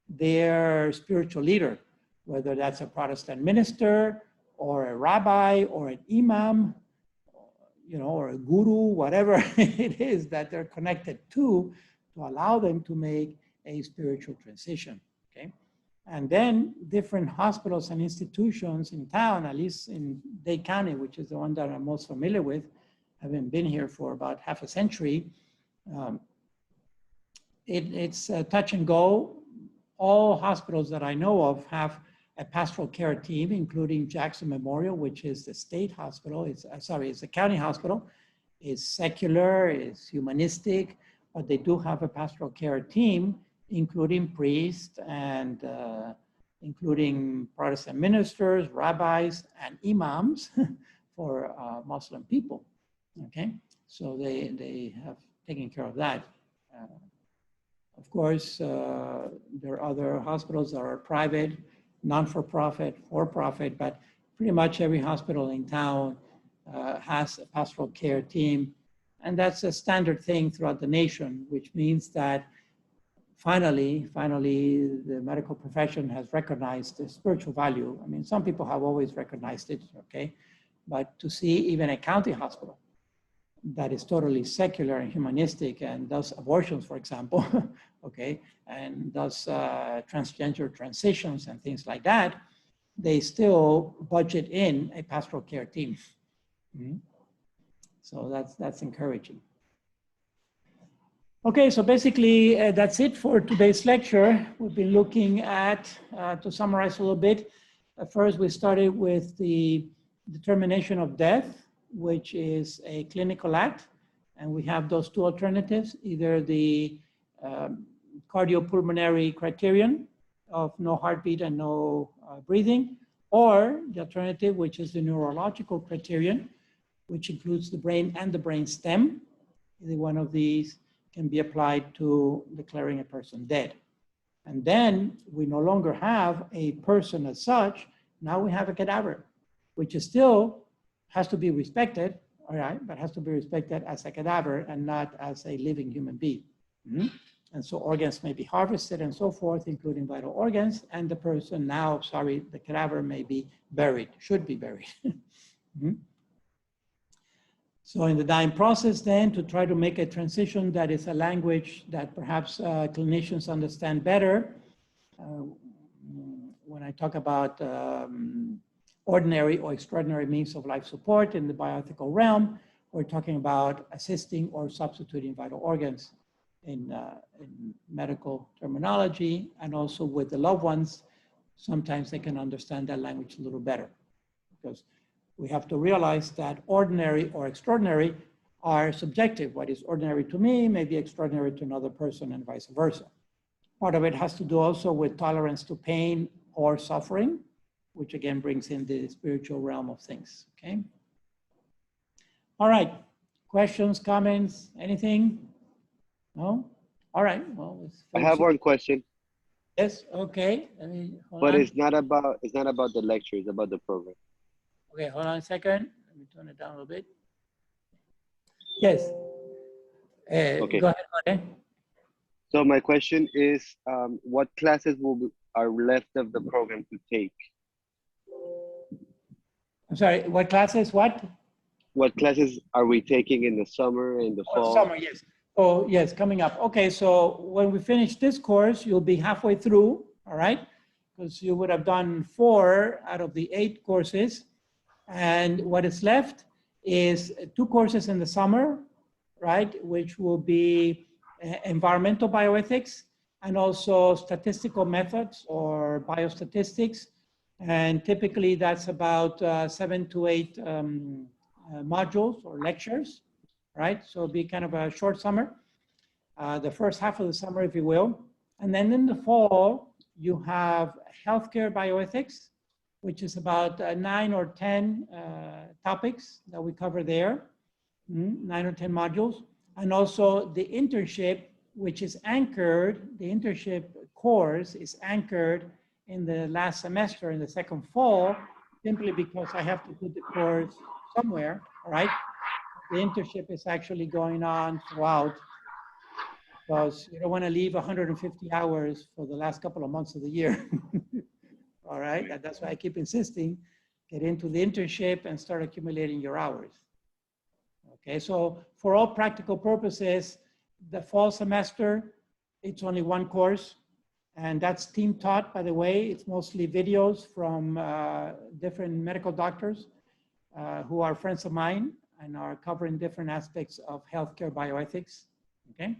their spiritual leader, whether that's a Protestant minister or a rabbi or an imam, you know, or a guru, whatever it is that they're connected to allow them to make a spiritual transition, okay? And then different hospitals and institutions in town, at least in Dade County, which is the one that I'm most familiar with, having been here for about half a century, it's touch and go. All hospitals that I know of have a pastoral care team, including Jackson Memorial, which is the state hospital. It's a county hospital. It's secular, it's humanistic, but they do have a pastoral care team, including priests and including Protestant ministers, rabbis, and imams for Muslim people, okay? So they have taken care of that. Of course, there are other hospitals that are private, non-for-profit, for-profit, but pretty much every hospital in town has a pastoral care team. And that's a standard thing throughout the nation, which means that finally, the medical profession has recognized the spiritual value. I mean, some people have always recognized it, okay? But to see even a county hospital that is totally secular and humanistic and does abortions, for example, okay, and does transgender transitions and things like that, they still budget in a pastoral care team. So that's encouraging. Okay, so basically that's it for today's lecture. We've been looking at, to summarize a little bit, first we started with the determination of death, which is a clinical act. And we have those two alternatives, either the Cardiopulmonary Criterion of no heartbeat and no breathing, or the alternative, which is the Neurological Criterion, which includes the brain and the brain stem. Either one of these can be applied to declaring a person dead. And then we no longer have a person as such. Now we have a cadaver, which is still has to be respected, all right, but has to be respected as a cadaver and not as a living human being. And so organs may be harvested and so forth, including vital organs, and the person now, the cadaver may be buried, should be buried. So in the dying process then, to try to make a transition that is a language that perhaps clinicians understand better, when I talk about ordinary or extraordinary means of life support in the bioethical realm, we're talking about assisting or substituting vital organs in medical terminology, and also with the loved ones, sometimes they can understand that language a little better, because we have to realize that ordinary or extraordinary are subjective. What is ordinary to me may be extraordinary to another person and vice versa. Part of it has to do also with tolerance to pain or suffering, which again brings in the spiritual realm of things, okay? All right, questions, comments, anything? No? All right, well, I have one question. Yes, okay. But it's not about the lecture, it's about the program. Okay, hold on a second. Let me turn it down a little bit. Yes. Okay. Go ahead, Jorge. So my question is, what classes are left of the program to take? I'm sorry, what classes, what? what classes are we taking in the summer and the Oh, fall? summer, yes. Oh, yes, coming up. Okay, so when we finish this course, you'll be halfway through, all right? Because you would have done 4 out of the 8 courses. And what is left is 2 courses in the summer, right? Which will be environmental bioethics and also statistical methods or biostatistics. And typically that's about 7 to 8 modules or lectures, right? So it'll be kind of a short summer, the first half of the summer, if you will. And then in the fall, you have healthcare bioethics, which is about 9 or 10 topics that we cover there, 9 or 10 modules. And also the internship, which is anchored, the internship course is anchored in the last semester, in the second fall, simply because I have to put the course somewhere, all right? The internship is actually going on throughout, because you don't want to leave 150 hours for the last couple of months of the year. All right, and that's why I keep insisting, get into the internship and start accumulating your hours. Okay, so for all practical purposes, the fall semester, it's only 1 course, and that's team taught, by the way. It's mostly videos from different medical doctors who are friends of mine and are covering different aspects of healthcare bioethics, okay?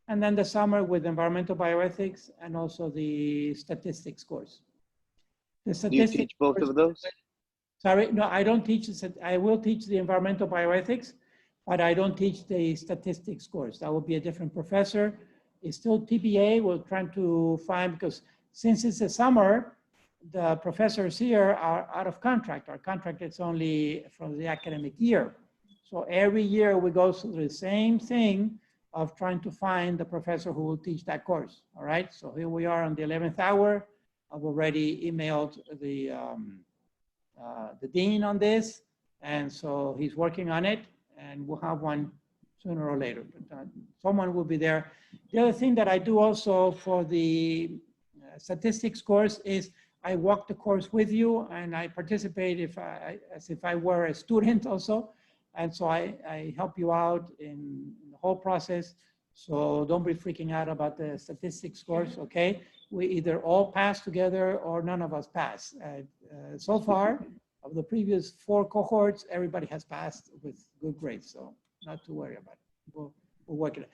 And then the summer with environmental bioethics and also the statistics course. The statistics Do you teach both of those? Sorry, no, I don't teach, I will teach the environmental bioethics, but I don't teach the statistics course. That will be a different professor. It's still TBA, we're trying to find, because since it's the summer, the professors here are out of contract. Our contract is only from the academic year. So every year we go through the same thing of trying to find the professor who will teach that course, all right? So here we are on the 11th hour. I've already emailed the dean on this, and so he's working on it, and we'll have one sooner or later. But, someone will be there. The other thing that I do also for the statistics course is I walk the course with you, and I participate as if I were a student also. And so I help you out in the whole process. So don't be freaking out about the statistics course, okay? We either all pass together or none of us pass. So far, of the previous 4 cohorts, everybody has passed with good grades, so not to worry about it. We'll work it out.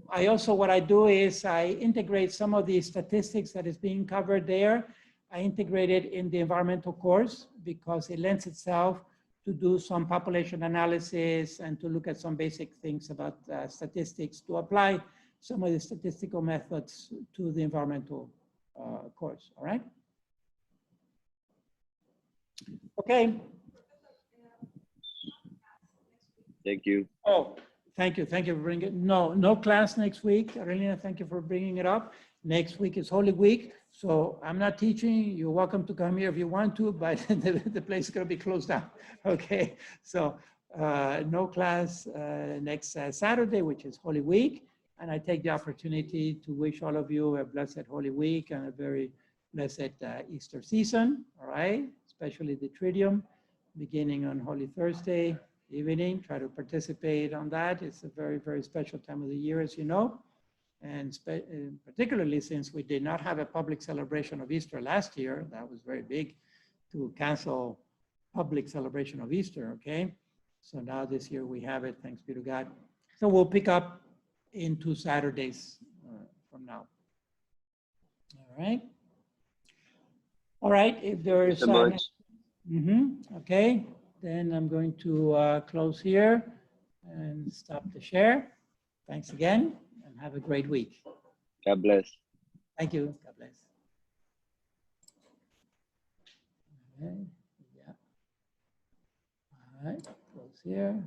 I also, what I do is I integrate some of the statistics that is being covered there. I integrate it in the environmental course because it lends itself to do some population analysis and to look at some basic things about statistics, to apply some of the statistical methods to the environmental course, all right? Okay. Thank you. Oh, thank you. Thank you for bringing it. No class next week. Arelina, thank you for bringing it up. Next week is Holy Week, so I'm not teaching. You're welcome to come here if you want to, but the place is going to be closed down. Okay, so no class next Saturday, which is Holy Week. And I take the opportunity to wish all of you a blessed Holy Week and a very blessed Easter season, all right? Especially the Triduum, beginning on Holy Thursday evening. Try to participate on that. It's a very, very special time of the year, as you know. And particularly since we did not have a public celebration of Easter last year, that was very big to cancel public celebration of Easter, okay? So now this year we have it, thanks be to God. So we'll pick up in 2 Saturdays from now. All right. All right, if there is... okay, then I'm going to close here and stop the share. Thanks again, and have a great week. God bless. Thank you. God bless. Okay. Yeah. All right, close here.